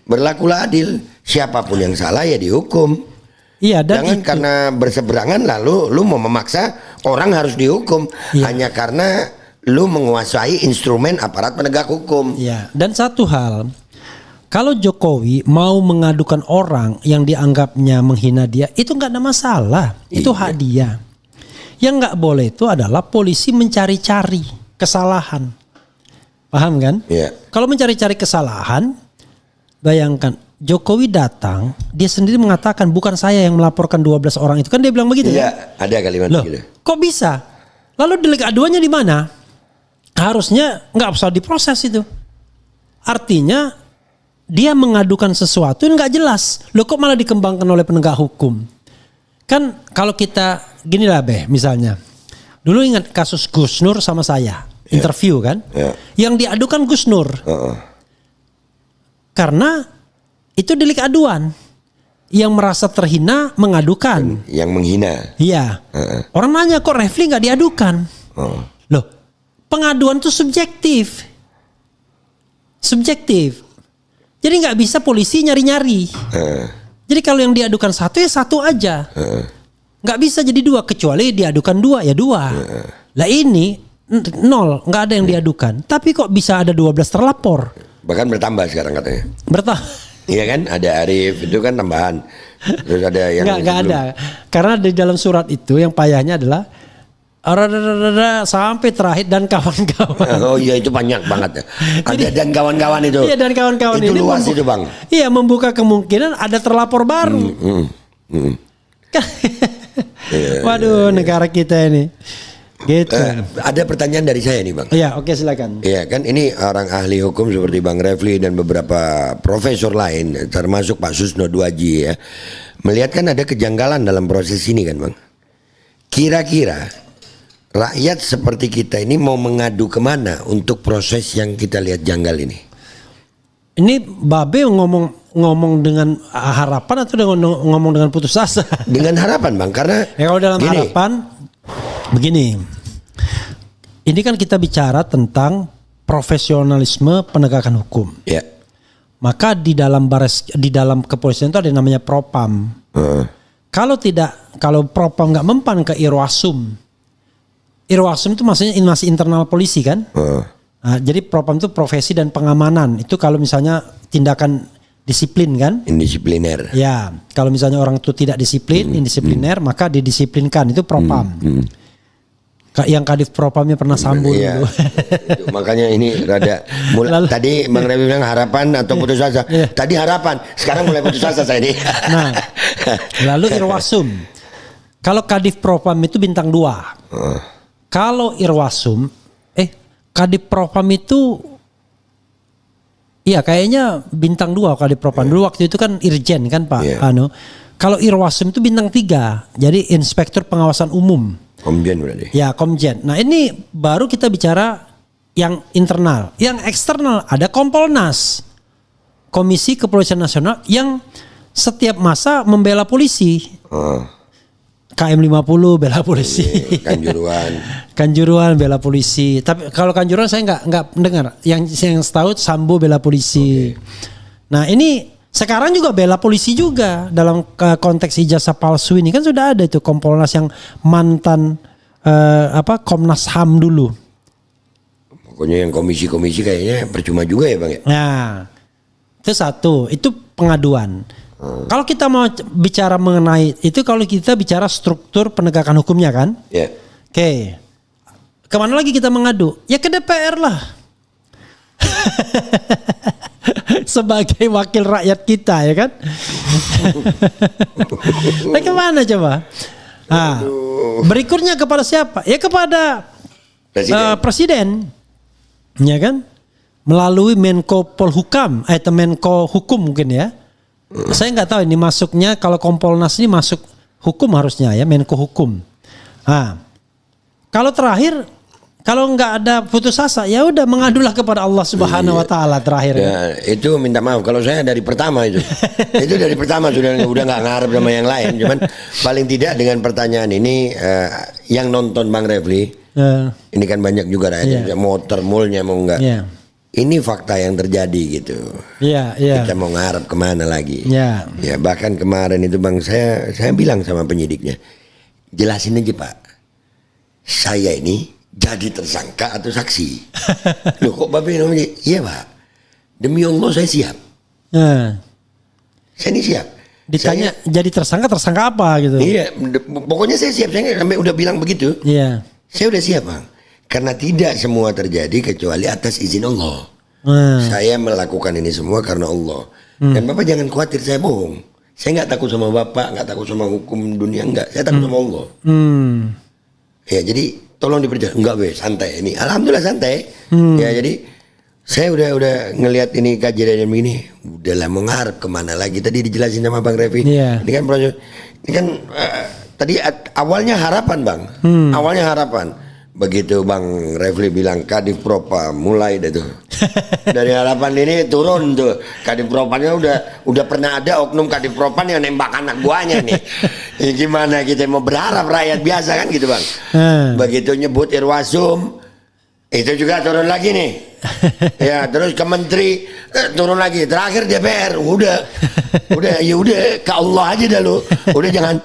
Berlakulah adil, siapapun yang salah ya dihukum. Jangan karena berseberangan lalu lu mau memaksa orang harus dihukum hanya karena lu menguasai instrumen aparat penegak hukum. Dan satu hal, kalau Jokowi mau mengadukan orang yang dianggapnya menghina dia, itu nggak ada masalah, itu hak dia. Yang nggak boleh itu adalah polisi mencari-cari kesalahan, paham kan? Kalau mencari-cari kesalahan, bayangkan. Jokowi datang, dia sendiri mengatakan bukan saya yang melaporkan 12 orang itu, kan dia bilang begitu. Ada kalimat begitu. Kok bisa? Lalu delik aduannya di mana? Harusnya nggak usah diproses itu. Artinya dia mengadukan sesuatu yang nggak jelas. Loh kok malah dikembangkan oleh penegak hukum? Kan kalau kita gini lah misalnya. Dulu ingat kasus Gus Nur sama saya, interview kan? Yang diadukan Gus Nur. Karena itu delik aduan. Yang merasa terhina mengadukan. Yang menghina. Iya. Orang nanya kok Refli nggak diadukan? Loh, pengaduan itu subjektif. Jadi nggak bisa polisi nyari-nyari. Jadi kalau yang diadukan satu ya satu aja. Nggak bisa jadi dua, kecuali diadukan dua ya dua. Lah ini nol, nggak ada yang diadukan. Tapi kok bisa ada 12 terlapor? Bahkan bertambah sekarang katanya. Bertambah. Iya kan, ada Arif itu kan tambahan. Terus ada yang nggak ada, karena di dalam surat itu yang payahnya adalah sampai terakhir dan kawan-kawan. Oh iya itu banyak banget. Ada dan kawan-kawan itu. Iya dan kawan-kawan itu ini luas itu Bang. Iya membuka kemungkinan ada terlapor baru. Waduh negara kita ini. Gitu. Ada pertanyaan dari saya nih Bang. Iya oke silakan. Iya kan ini orang ahli hukum seperti Bang Refli dan beberapa profesor lain termasuk Pak Susno Duaji ya. Melihat kan ada kejanggalan dalam proses ini kan Bang. Kira-kira rakyat seperti kita ini mau mengadu kemana untuk proses yang kita lihat janggal ini? Ini Babe ngomong dengan harapan atau ngomong dengan putus asa? Dengan harapan Bang, karena ya kalau dalam harapan begini. Ini kan kita bicara tentang profesionalisme penegakan hukum. Ya. Maka di dalam kepolisian itu ada yang namanya propam. Kalau propam nggak mempan ke Irwasum. Irwasum itu maksudnya masih internal polisi kan? Nah, jadi propam itu profesi dan pengamanan. Itu kalau misalnya tindakan disiplin kan? Indisipliner. Ya, kalau misalnya orang itu tidak disiplin, indisipliner, maka didisiplinkan. Itu propam. Yang kadif propamnya pernah sambung dulu. Makanya ini rada tadi Bang Revi bilang harapan atau putus asa. Tadi harapan, sekarang mulai putus asa saya ini. Nah, lalu Irwasum. Kalau kadif propam itu bintang 2. Kalau Irwasum, kadif propam itu iya kayaknya bintang 2 kadif propam. Dulu waktu itu kan Irjen kan Pak. Kalau Irwasum itu bintang 3. Jadi Inspektur Pengawasan Umum. Komjen berarti. Ya, Komjen. Nah, ini baru kita bicara yang internal. Yang eksternal ada Kompolnas. Komisi Kepolisian Nasional yang setiap masa membela polisi. KM 50 bela polisi. Kanjuruhan bela polisi. Tapi kalau Kanjuruhan saya nggak mendengar. Yang setahu Sambo bela polisi. Nah, ini sekarang juga bela polisi juga dalam konteks ijazah palsu ini kan sudah ada itu Kompolnas yang mantan Komnas HAM dulu. Pokoknya yang komisi-komisi kayaknya percuma juga ya Bang ya. Nah, itu satu, itu pengaduan. Kalau kita mau bicara mengenai itu, kalau kita bicara struktur penegakan hukumnya kan, Oke. Kemana lagi kita mengadu? Ya ke DPR lah. Sebagai wakil rakyat kita ya kan. Nah, kemana coba? Nah, berikutnya kepada siapa? Ya kepada Presiden. Ya kan? Melalui Menko Polhukam atau Menko Hukum mungkin ya. Saya nggak tahu ini masuknya kalau Kompolnas ini masuk hukum harusnya ya, Menko Hukum. Nah, kalau terakhir kalau nggak ada putus asa ya udah mengadulah kepada Allah Subhanahu Wa Taala terakhir. Ya, itu minta maaf kalau saya dari pertama itu. Itu dari pertama udah nggak ngarep sama yang lain. Cuman paling tidak dengan pertanyaan ini yang nonton Bang Refli, ini kan banyak juga rakyat motor mulnya mau nggak. Ini fakta yang terjadi gitu. Kita mau ngarep kemana lagi? Ya bahkan kemarin itu Bang saya bilang sama penyidiknya, jelasin aja Pak, saya ini jadi tersangka atau saksi. Loh kok Babe namanya? Iya Pak, demi Allah saya siap. Saya ini siap. Ditanya jadi tersangka apa gitu? Iya, pokoknya saya siap. Saya sampai udah bilang begitu. Saya udah siap Bang. Karena tidak semua terjadi kecuali atas izin Allah. Saya melakukan ini semua karena Allah. Dan Bapak jangan khawatir saya bohong. Saya nggak takut sama Bapak, nggak takut sama hukum dunia, enggak. Saya takut sama Allah. Ya jadi tolong dipercaya. Enggak santai ini. Alhamdulillah santai. Ya jadi saya udah ngelihat ini kejadian begini. Udahlah mau ngarep kemana lagi? Tadi dijelasin sama Bang Revi. Ini kan proses. Ini kan tadi awalnya harapan Bang. Awalnya harapan. Begitu Bang Refli bilang kadif propam mulai deh tuh. Dari harapan ini turun tuh. Kadif propamnya udah pernah ada oknum kadif propam yang nembak anak buahnya nih. Ya, gimana kita mau berharap rakyat biasa kan gitu Bang. Begitu nyebut Irwasum itu juga turun lagi nih. Ya terus ke menteri turun lagi. Terakhir DPR udah ya udah ke Allah aja dah lu. Udah jangan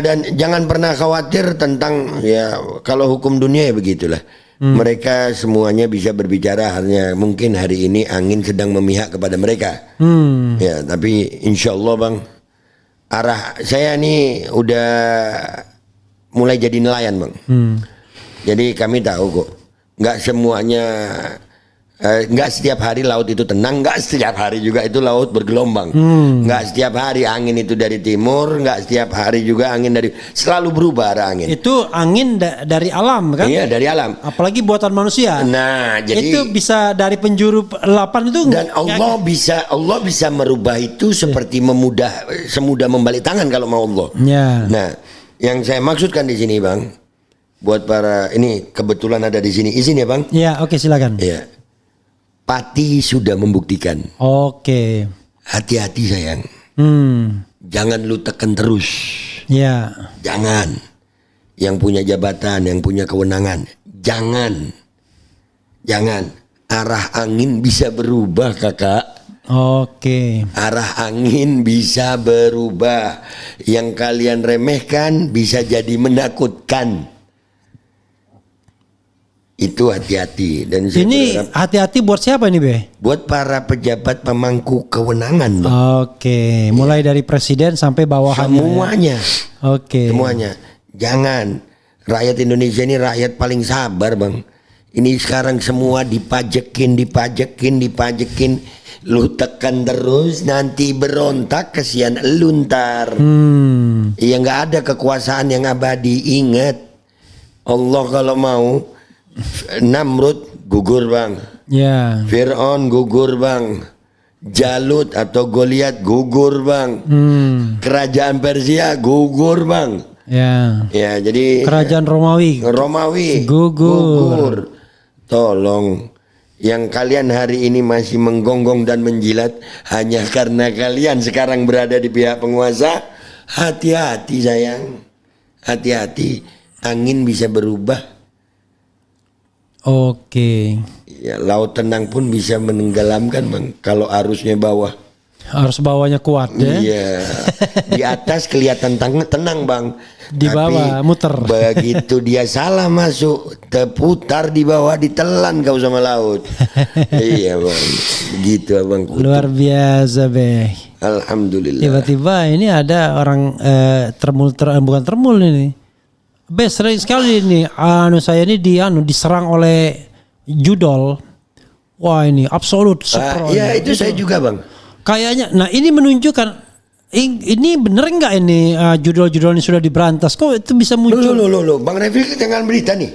dan jangan pernah khawatir tentang ya kalau hukum dunia ya begitulah. Mereka semuanya bisa berbicara, hanya mungkin hari ini angin sedang memihak kepada mereka. Ya tapi insya Allah Bang, arah saya ini udah mulai jadi nelayan Bang. Jadi kami tahu kok nggak semuanya nggak setiap hari laut itu tenang, nggak setiap hari juga itu laut bergelombang, nggak setiap hari angin itu dari timur, nggak setiap hari juga angin dari, selalu berubah arah angin. Itu angin dari alam kan? Iya dari alam. Apalagi buatan manusia. Nah jadi itu bisa dari penjuru 8 itu. Dan Allah bisa merubah itu seperti semudah membalik tangan kalau mau Allah. Nah yang saya maksudkan di sini Bang, buat para ini kebetulan ada di sini. Izin ya Bang? Ya, oke silakan. Iya. Pati sudah membuktikan. Oke. Hati-hati sayang. Jangan lu tekan terus. Ya. Jangan. Yang punya jabatan, yang punya kewenangan. Jangan. Arah angin bisa berubah kakak. Oke. Arah angin bisa berubah. Yang kalian remehkan bisa jadi menakutkan. Itu hati-hati. Dan ini hati-hati buat siapa ini Be? Buat para pejabat pemangku kewenangan Bang. Oke. Mulai dari presiden sampai bawahannya. Semuanya. Oke. Semuanya. Jangan. Rakyat Indonesia ini rakyat paling sabar Bang. Ini sekarang semua dipajekin. Lu tekan terus nanti berontak kesian lu ntar. Ya gak ada kekuasaan yang abadi. Ingat, Allah kalau mau Namrud gugur Bang. Ya. Fir'aun gugur Bang. Jalut atau Goliat gugur Bang. Kerajaan Persia gugur Bang. Ya. Ya, jadi kerajaan Romawi gugur. Tolong, yang kalian hari ini masih menggonggong dan menjilat hanya karena kalian sekarang berada di pihak penguasa. Hati-hati sayang. Hati-hati. Angin bisa berubah. Oke. Ya, laut tenang pun bisa menenggelamkan Bang. Kalau arusnya bawah. Harus bawahnya kuat ya. Iya. Di atas kelihatan tenang Bang. Di bawah muter. Begitu dia salah masuk, terputar di bawah, ditelan kau sama laut. Iya Bang. Begitu Abang. Luar biasa Be. Alhamdulillah. Tiba-tiba ini ada orang bukan termul ini. Be, sering sekali ini saya ini diserang oleh judol. Wah ini absolut super. Iya itu saya juga Bang. Kayaknya, nah ini menunjukkan ini bener nggak ini judul-judul ini sudah diberantas? Kok itu bisa muncul? Loh, Bang Refli dengan berita nih.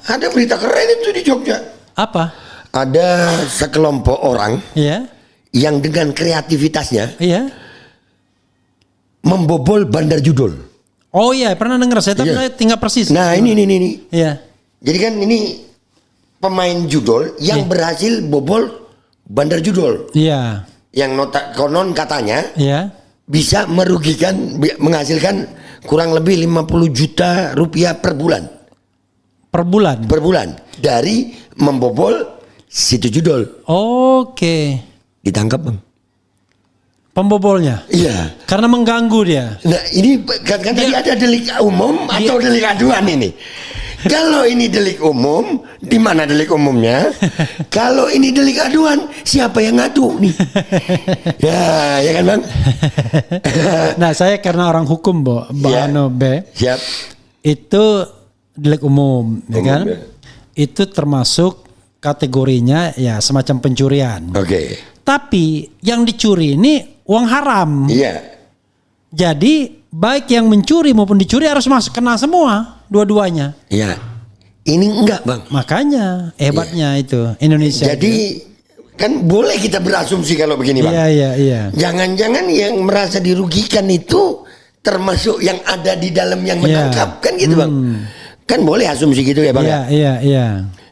Ada berita keren itu di Jogja. Apa? Ada sekelompok orang yang dengan kreativitasnya membobol bandar judul. Oh iya, pernah dengar saya, tapi saya tinggal persis. Nah ini. Iya. Jadi kan ini pemain judul yang berhasil bobol bandar judul. Iya. Yang konon katanya bisa menghasilkan kurang lebih 50 juta rupiah per bulan. Per bulan dari membobol situ judul. Oke. Ditangkap Bang. Pembobolnya? Iya. Karena mengganggu dia. Nah ini kan tadi ada delik umum atau delik aduan ini. Kalau ini delik umum, di mana delik umumnya? Kalau ini delik aduan, siapa yang ngadu nih? Ya kan Bang? Nah saya karena orang hukum Be. Siap. Itu delik umum ya kan? Itu termasuk kategorinya ya semacam pencurian. Oke. Tapi yang dicuri ini uang haram. Iya. Jadi baik yang mencuri maupun dicuri harus masuk kena semua, dua-duanya. Iya. Ini enggak Bang. Makanya hebatnya itu Indonesia. Jadi kan boleh kita berasumsi kalau begini Bang. Iya. Jangan-jangan yang merasa dirugikan itu termasuk yang ada di dalam yang menangkap kan gitu Bang. Kan boleh asumsi gitu ya Bang. Iya.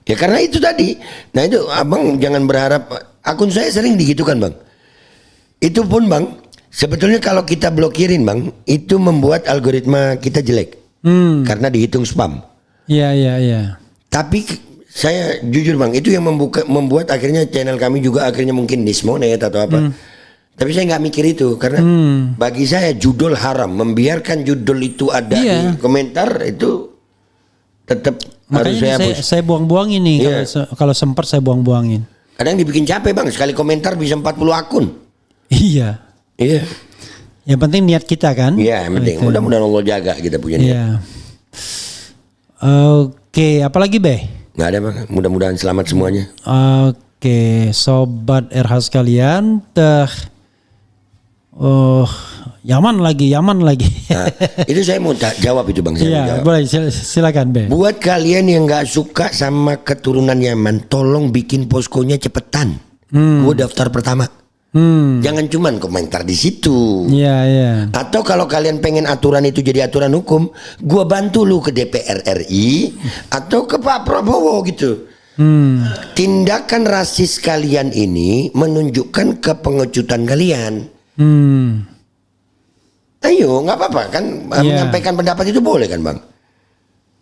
Ya karena itu tadi. Nah itu Abang jangan berharap. Akun saya sering digitukan Bang. Itu pun Bang, sebetulnya kalau kita blokirin Bang, itu membuat algoritma kita jelek. Karena dihitung spam. Iya. Tapi saya jujur Bang, itu yang membuat akhirnya channel kami juga akhirnya mungkin dismonet atau apa. Tapi saya nggak mikir itu karena bagi saya judul haram, membiarkan judul itu ada di komentar itu tetap harus saya hapus. Saya buang-buang ini kalau sempat saya buang-buangin. Kadang dibikin capek Bang, sekali komentar bisa 40 akun. Iya. Yang penting niat kita kan. Iya, yang penting. Mudah-mudahan Allah jaga kita punya niat. Iya. Oke, apalagi Be? Nggak ada Bang, mudah-mudahan selamat semuanya. Oke, sobat RH sekalian, Yaman lagi. Nah, itu saya mau jawab itu Bang. Iya, boleh silakan Be. Buat kalian yang nggak suka sama keturunan Yaman, tolong bikin poskonya cepetan. Gue daftar pertama. Jangan cuman komentar di situ. Iya. Atau kalau kalian pengen aturan itu jadi aturan hukum, gua bantu lu ke DPR RI atau ke Pak Prabowo gitu. Tindakan rasis kalian ini menunjukkan kepengecutan kalian. Ayo, nggak apa-apa kan, menyampaikan pendapat itu boleh kan, Bang.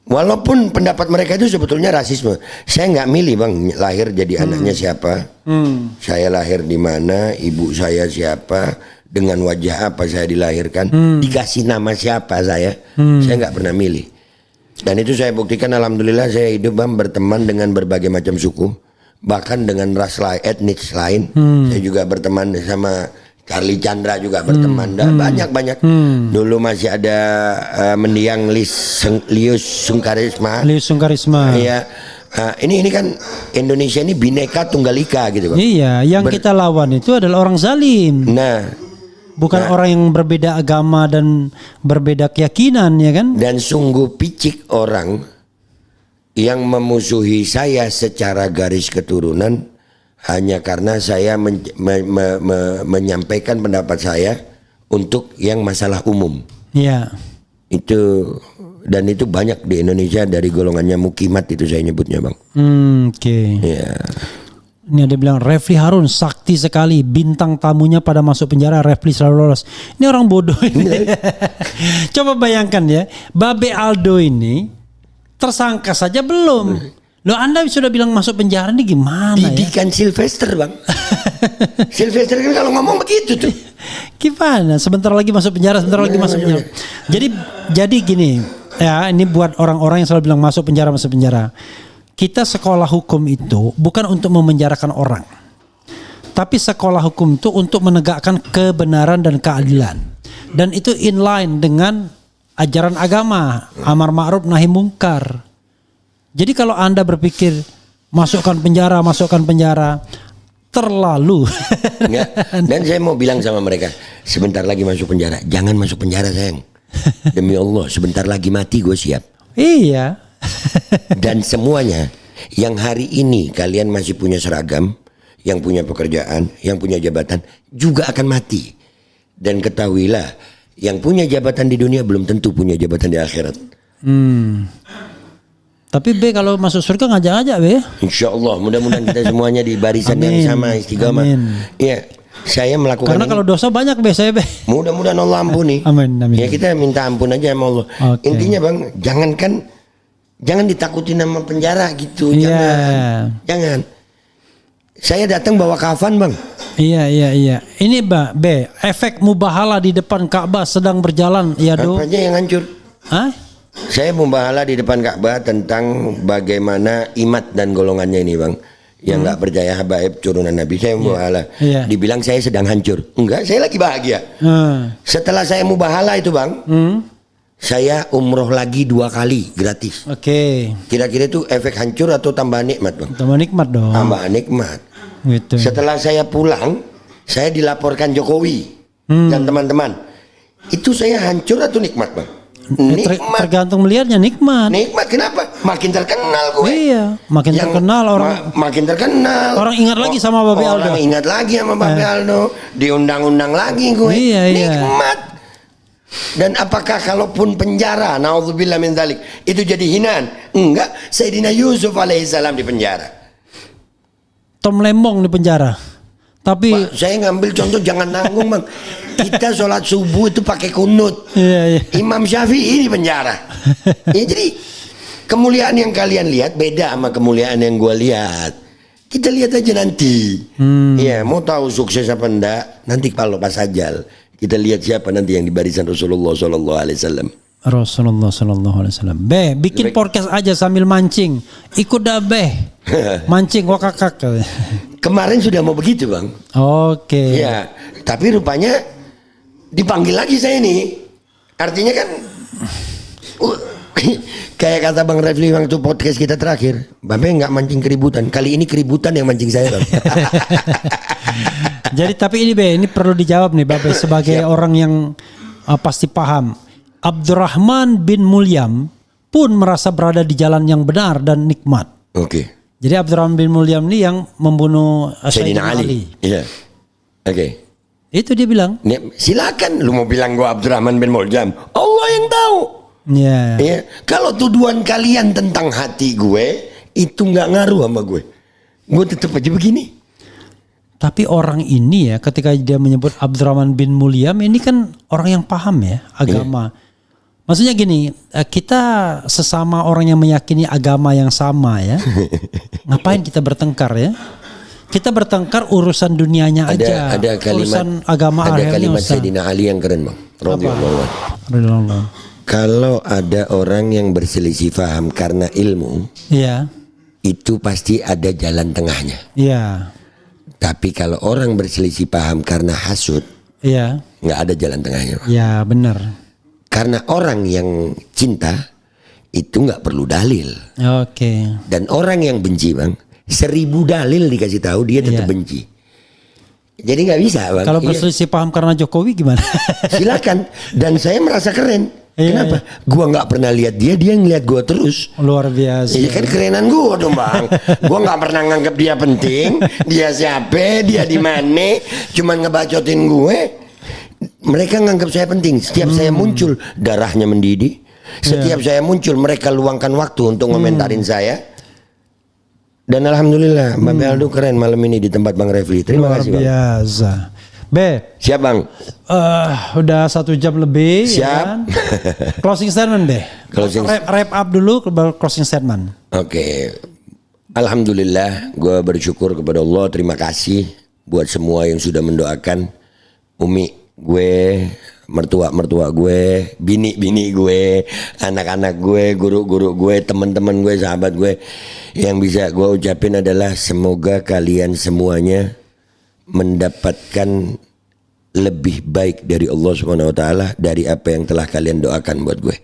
Walaupun pendapat mereka itu sebetulnya rasisme. Saya nggak milih, Bang, lahir jadi anaknya siapa. Saya lahir di mana, ibu saya siapa, dengan wajah apa saya dilahirkan, dikasih nama siapa saya nggak pernah milih. Dan itu saya buktikan, alhamdulillah saya hidup, Bang, berteman dengan berbagai macam suku, bahkan dengan ras lain, etnis lain. Saya juga berteman sama Charlie Chandra juga berteman, banyak. Dulu masih ada mendiang Lius Sungkarisma. Iya. Ini kan Indonesia ini bineka tunggal ika gitu, Bang. Iya, yang kita lawan itu adalah orang zalim. Bukan orang yang berbeda agama dan berbeda keyakinan, ya kan? Dan sungguh picik orang yang memusuhi saya secara garis keturunan hanya karena saya menyampaikan pendapat saya untuk yang masalah umum. Iya. Itu banyak di Indonesia dari golongannya mukimat itu saya nyebutnya, Bang. Oke. Ya. Ini ada bilang Refli Harun sakti sekali, bintang tamunya pada masuk penjara, Refli selalu lolos. Ini orang bodoh ini. Coba bayangkan ya, Babe Aldo ini tersangka saja belum. Loh, Anda sudah bilang masuk penjara, ini gimana Didikan Sylvester, Bang. Sylvester kan kalau ngomong begitu tuh. Gimana? Sebentar lagi masuk penjara, masuk penjara. Jadi gini, ya, ini buat orang-orang yang selalu bilang masuk penjara. Kita sekolah hukum itu bukan untuk memenjarakan orang. Tapi sekolah hukum itu untuk menegakkan kebenaran dan keadilan. Dan itu inline dengan ajaran agama, amar ma'ruf nahi mungkar. Jadi kalau Anda berpikir masukkan penjara terlalu. Enggak. Dan saya mau bilang sama mereka, sebentar lagi masuk penjara. Jangan masuk penjara, sayang. Demi Allah, sebentar lagi mati gue siap. Iya. Dan semuanya yang hari ini kalian masih punya seragam, yang punya pekerjaan, yang punya jabatan juga akan mati. Dan ketahuilah, yang punya jabatan di dunia belum tentu punya jabatan di akhirat. Tapi B kalau masuk surga ngajak-ngajak B. Insya Allah, mudah-mudahan kita semuanya di barisan yang sama, istiqamah. Iya, saya melakukan. Karena kalau dosa banyak B saya B. Mudah-mudahan Allah ampuni. Amin. Ya kita minta ampun aja sama Allah. Okay. Intinya, Bang, jangan ditakuti nama penjara gitu. Jangan. Saya datang bawa kafan, Bang. Iya. Ini B, efek mubahala di depan Ka'bah sedang berjalan. Ya do. Apanya yang hancur? Saya mubahala di depan Ka'bah tentang bagaimana Imat dan golongannya ini, Bang, yang nggak percaya habaib turunan Nabi. Saya mubahala. Dibilang saya sedang hancur. Enggak, saya lagi bahagia. Setelah saya mubahala itu, Bang, saya umroh lagi 2 kali gratis. Oke. Kira-kira itu efek hancur atau tambah nikmat, Bang? Tambah nikmat dong. Tambah nikmat. Gitu. Setelah saya pulang, saya dilaporkan Jokowi dan teman-teman. Itu saya hancur atau nikmat, Bang? Nikmat. Tergantung melihatnya nikmat. Nikmat kenapa? Makin terkenal gue. Iya, makin terkenal orang. Makin terkenal. Orang ingat lagi sama Babe Aldo. Orang ingat lagi sama Babe Aldo. Diundang-undang lagi gue. Iya. Nikmat. Dan apakah kalaupun penjara, naudzubillah min dzalik, itu jadi hinaan? Enggak. Sayyidina Yusuf alaihissalam di penjara. Tom Lembong di penjara. Tapi Pak, saya ngambil contoh, jangan nanggung, Bang. Kita sholat subuh itu pakai kunut. Iya. Imam Syafi'i di penjara. Ya, jadi kemuliaan yang kalian lihat beda sama kemuliaan yang gue lihat. Kita lihat aja nanti. Ya, mau tahu sukses apa enggak? Nanti kalau pas ajal kita lihat siapa nanti yang di barisan Rasulullah Sallallahu Alaihi Wasallam. Rasulullah Sallallahu Alaihi Wasallam. Bikin podcast aja sambil mancing. Ikut dah mancing wakakak. Kemarin sudah mau begitu, Bang. Oke. Ya, tapi rupanya dipanggil lagi saya ini. Artinya kan kayak kata Bang Refli waktu podcast kita terakhir, Babe nggak mancing keributan. Kali ini keributan yang mancing saya, Bang. Jadi tapi ini perlu dijawab nih, Babe, sebagai orang yang pasti paham. Abdurrahman bin Mulyam pun merasa berada di jalan yang benar dan nikmat. Oke. Jadi Abdurrahman bin Mulyam ini yang membunuh Sayyidina Ali. Iya. Oke. Itu dia bilang. Silakan lu mau bilang gua Abdurrahman bin Muljam. Allah yang tahu. Ya. Ya. Kalau tuduhan kalian tentang hati gue itu nggak ngaruh sama gue. Gue tetap aja begini. Tapi orang ini ya ketika dia menyebut Abdurrahman bin Muljam ini kan orang yang paham ya agama. Maksudnya gini, kita sesama orang yang meyakini agama yang sama ya. Ngapain kita bertengkar ya? Kita bertengkar urusan dunianya aja. Ada kalimat, urusan agama ada kalimat usah. Sayyidina Ali yang keren bang. Radhiyallahu. Kalau ada orang yang berselisih paham karena ilmu, iya, itu pasti ada jalan tengahnya. Iya. Tapi kalau orang berselisih paham karena hasud, iya, nggak ada jalan tengahnya. Iya benar. Karena orang yang cinta itu nggak perlu dalil. Oke. Dan orang yang benci bang, 1000 dalil dikasih tahu dia tetap benci. Jadi nggak bisa bang. Kalau berselisih paham karena Jokowi gimana? Silakan. Dan saya merasa keren. Iya, kenapa? Gua nggak pernah lihat dia ngeliat gua terus. Luar biasa. Iya kan kerenan gua dong bang. Gua nggak pernah nganggap dia penting. Dia siapa? Dia di mana? Cuman ngebacotin gue. Mereka nganggap saya penting. Setiap saya muncul darahnya mendidih. Setiap saya muncul mereka luangkan waktu untuk ngomentarin saya. Dan alhamdulillah Bang Aldo keren malam ini di tempat Bang Refli. Terima kasih Bang. Luar biasa. Siap Bang. Udah 1 jam lebih. Siap. Ya kan? Closing statement wrap up dulu baru closing statement. Oke. Alhamdulillah gue bersyukur kepada Allah. Terima kasih buat semua yang sudah mendoakan Umi gue, mertua gue, bini gue, anak-anak gue, guru-guru gue, teman-teman gue, sahabat gue. Yang bisa gue ucapin adalah semoga kalian semuanya mendapatkan lebih baik dari Allah Subhanahu wa taala dari apa yang telah kalian doakan buat gue.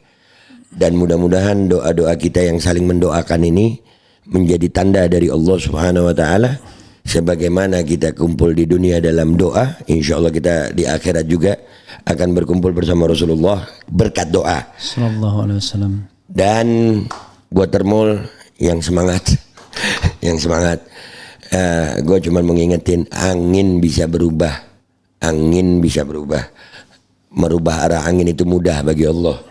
Dan mudah-mudahan doa-doa kita yang saling mendoakan ini menjadi tanda dari Allah Subhanahu wa taala. Sebagaimana kita kumpul di dunia dalam doa, insya Allah kita di akhirat juga akan berkumpul bersama Rasulullah berkat doa. Sallallahu alaihi wasallam. Dan buat termul yang semangat, gue cuma mengingetin angin bisa berubah, merubah arah angin itu mudah bagi Allah.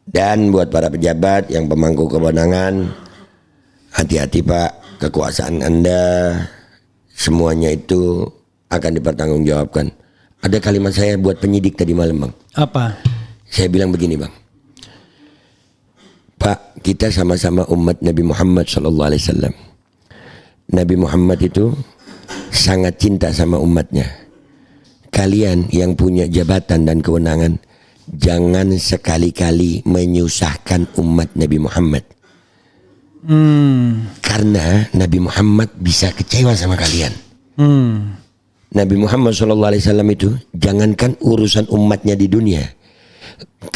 Dan buat para pejabat yang pemangku kewenangan, hati-hati Pak, kekuasaan Anda semuanya itu akan dipertanggungjawabkan. Ada kalimat saya buat penyidik tadi malam Bang. Apa? Saya bilang begini Bang. Pak, kita sama-sama umat Nabi Muhammad SAW. Nabi Muhammad itu sangat cinta sama umatnya. Kalian yang punya jabatan dan kewenangan, jangan sekali-kali menyusahkan umat Nabi Muhammad. Karena Nabi Muhammad bisa kecewa sama kalian. Nabi Muhammad SAW itu jangankan urusan umatnya di dunia,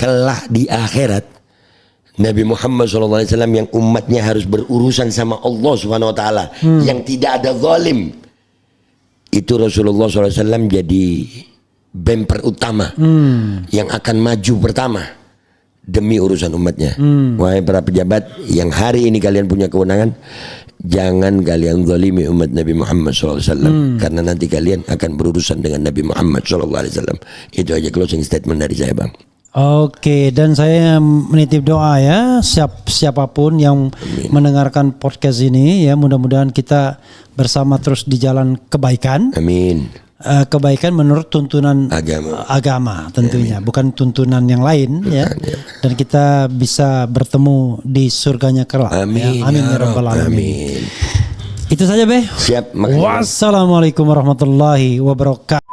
kelak di akhirat Nabi Muhammad SAW yang umatnya harus berurusan sama Allah Subhanahu Wa Taala yang tidak ada zalim, itu Rasulullah SAW jadi bemper utama yang akan maju pertama demi urusan umatnya. Wahai para pejabat yang hari ini kalian punya kewenangan, jangan kalian zalimi umat Nabi Muhammad SAW karena nanti kalian akan berurusan dengan Nabi Muhammad SAW. Itu aja closing statement dari saya Bang. Oke, dan saya menitip doa ya siapapun yang mendengarkan podcast ini ya, mudah-mudahan kita bersama terus di jalan kebaikan. Amin. Kebaikan menurut tuntunan agama tentunya, bukan tuntunan yang lain ya. Dan kita bisa bertemu di surganya kelak. Amin. Ya. Amin ya rabbal alamin. Itu saja Be. Siap. Wassalamualaikum warahmatullahi wabarakatuh.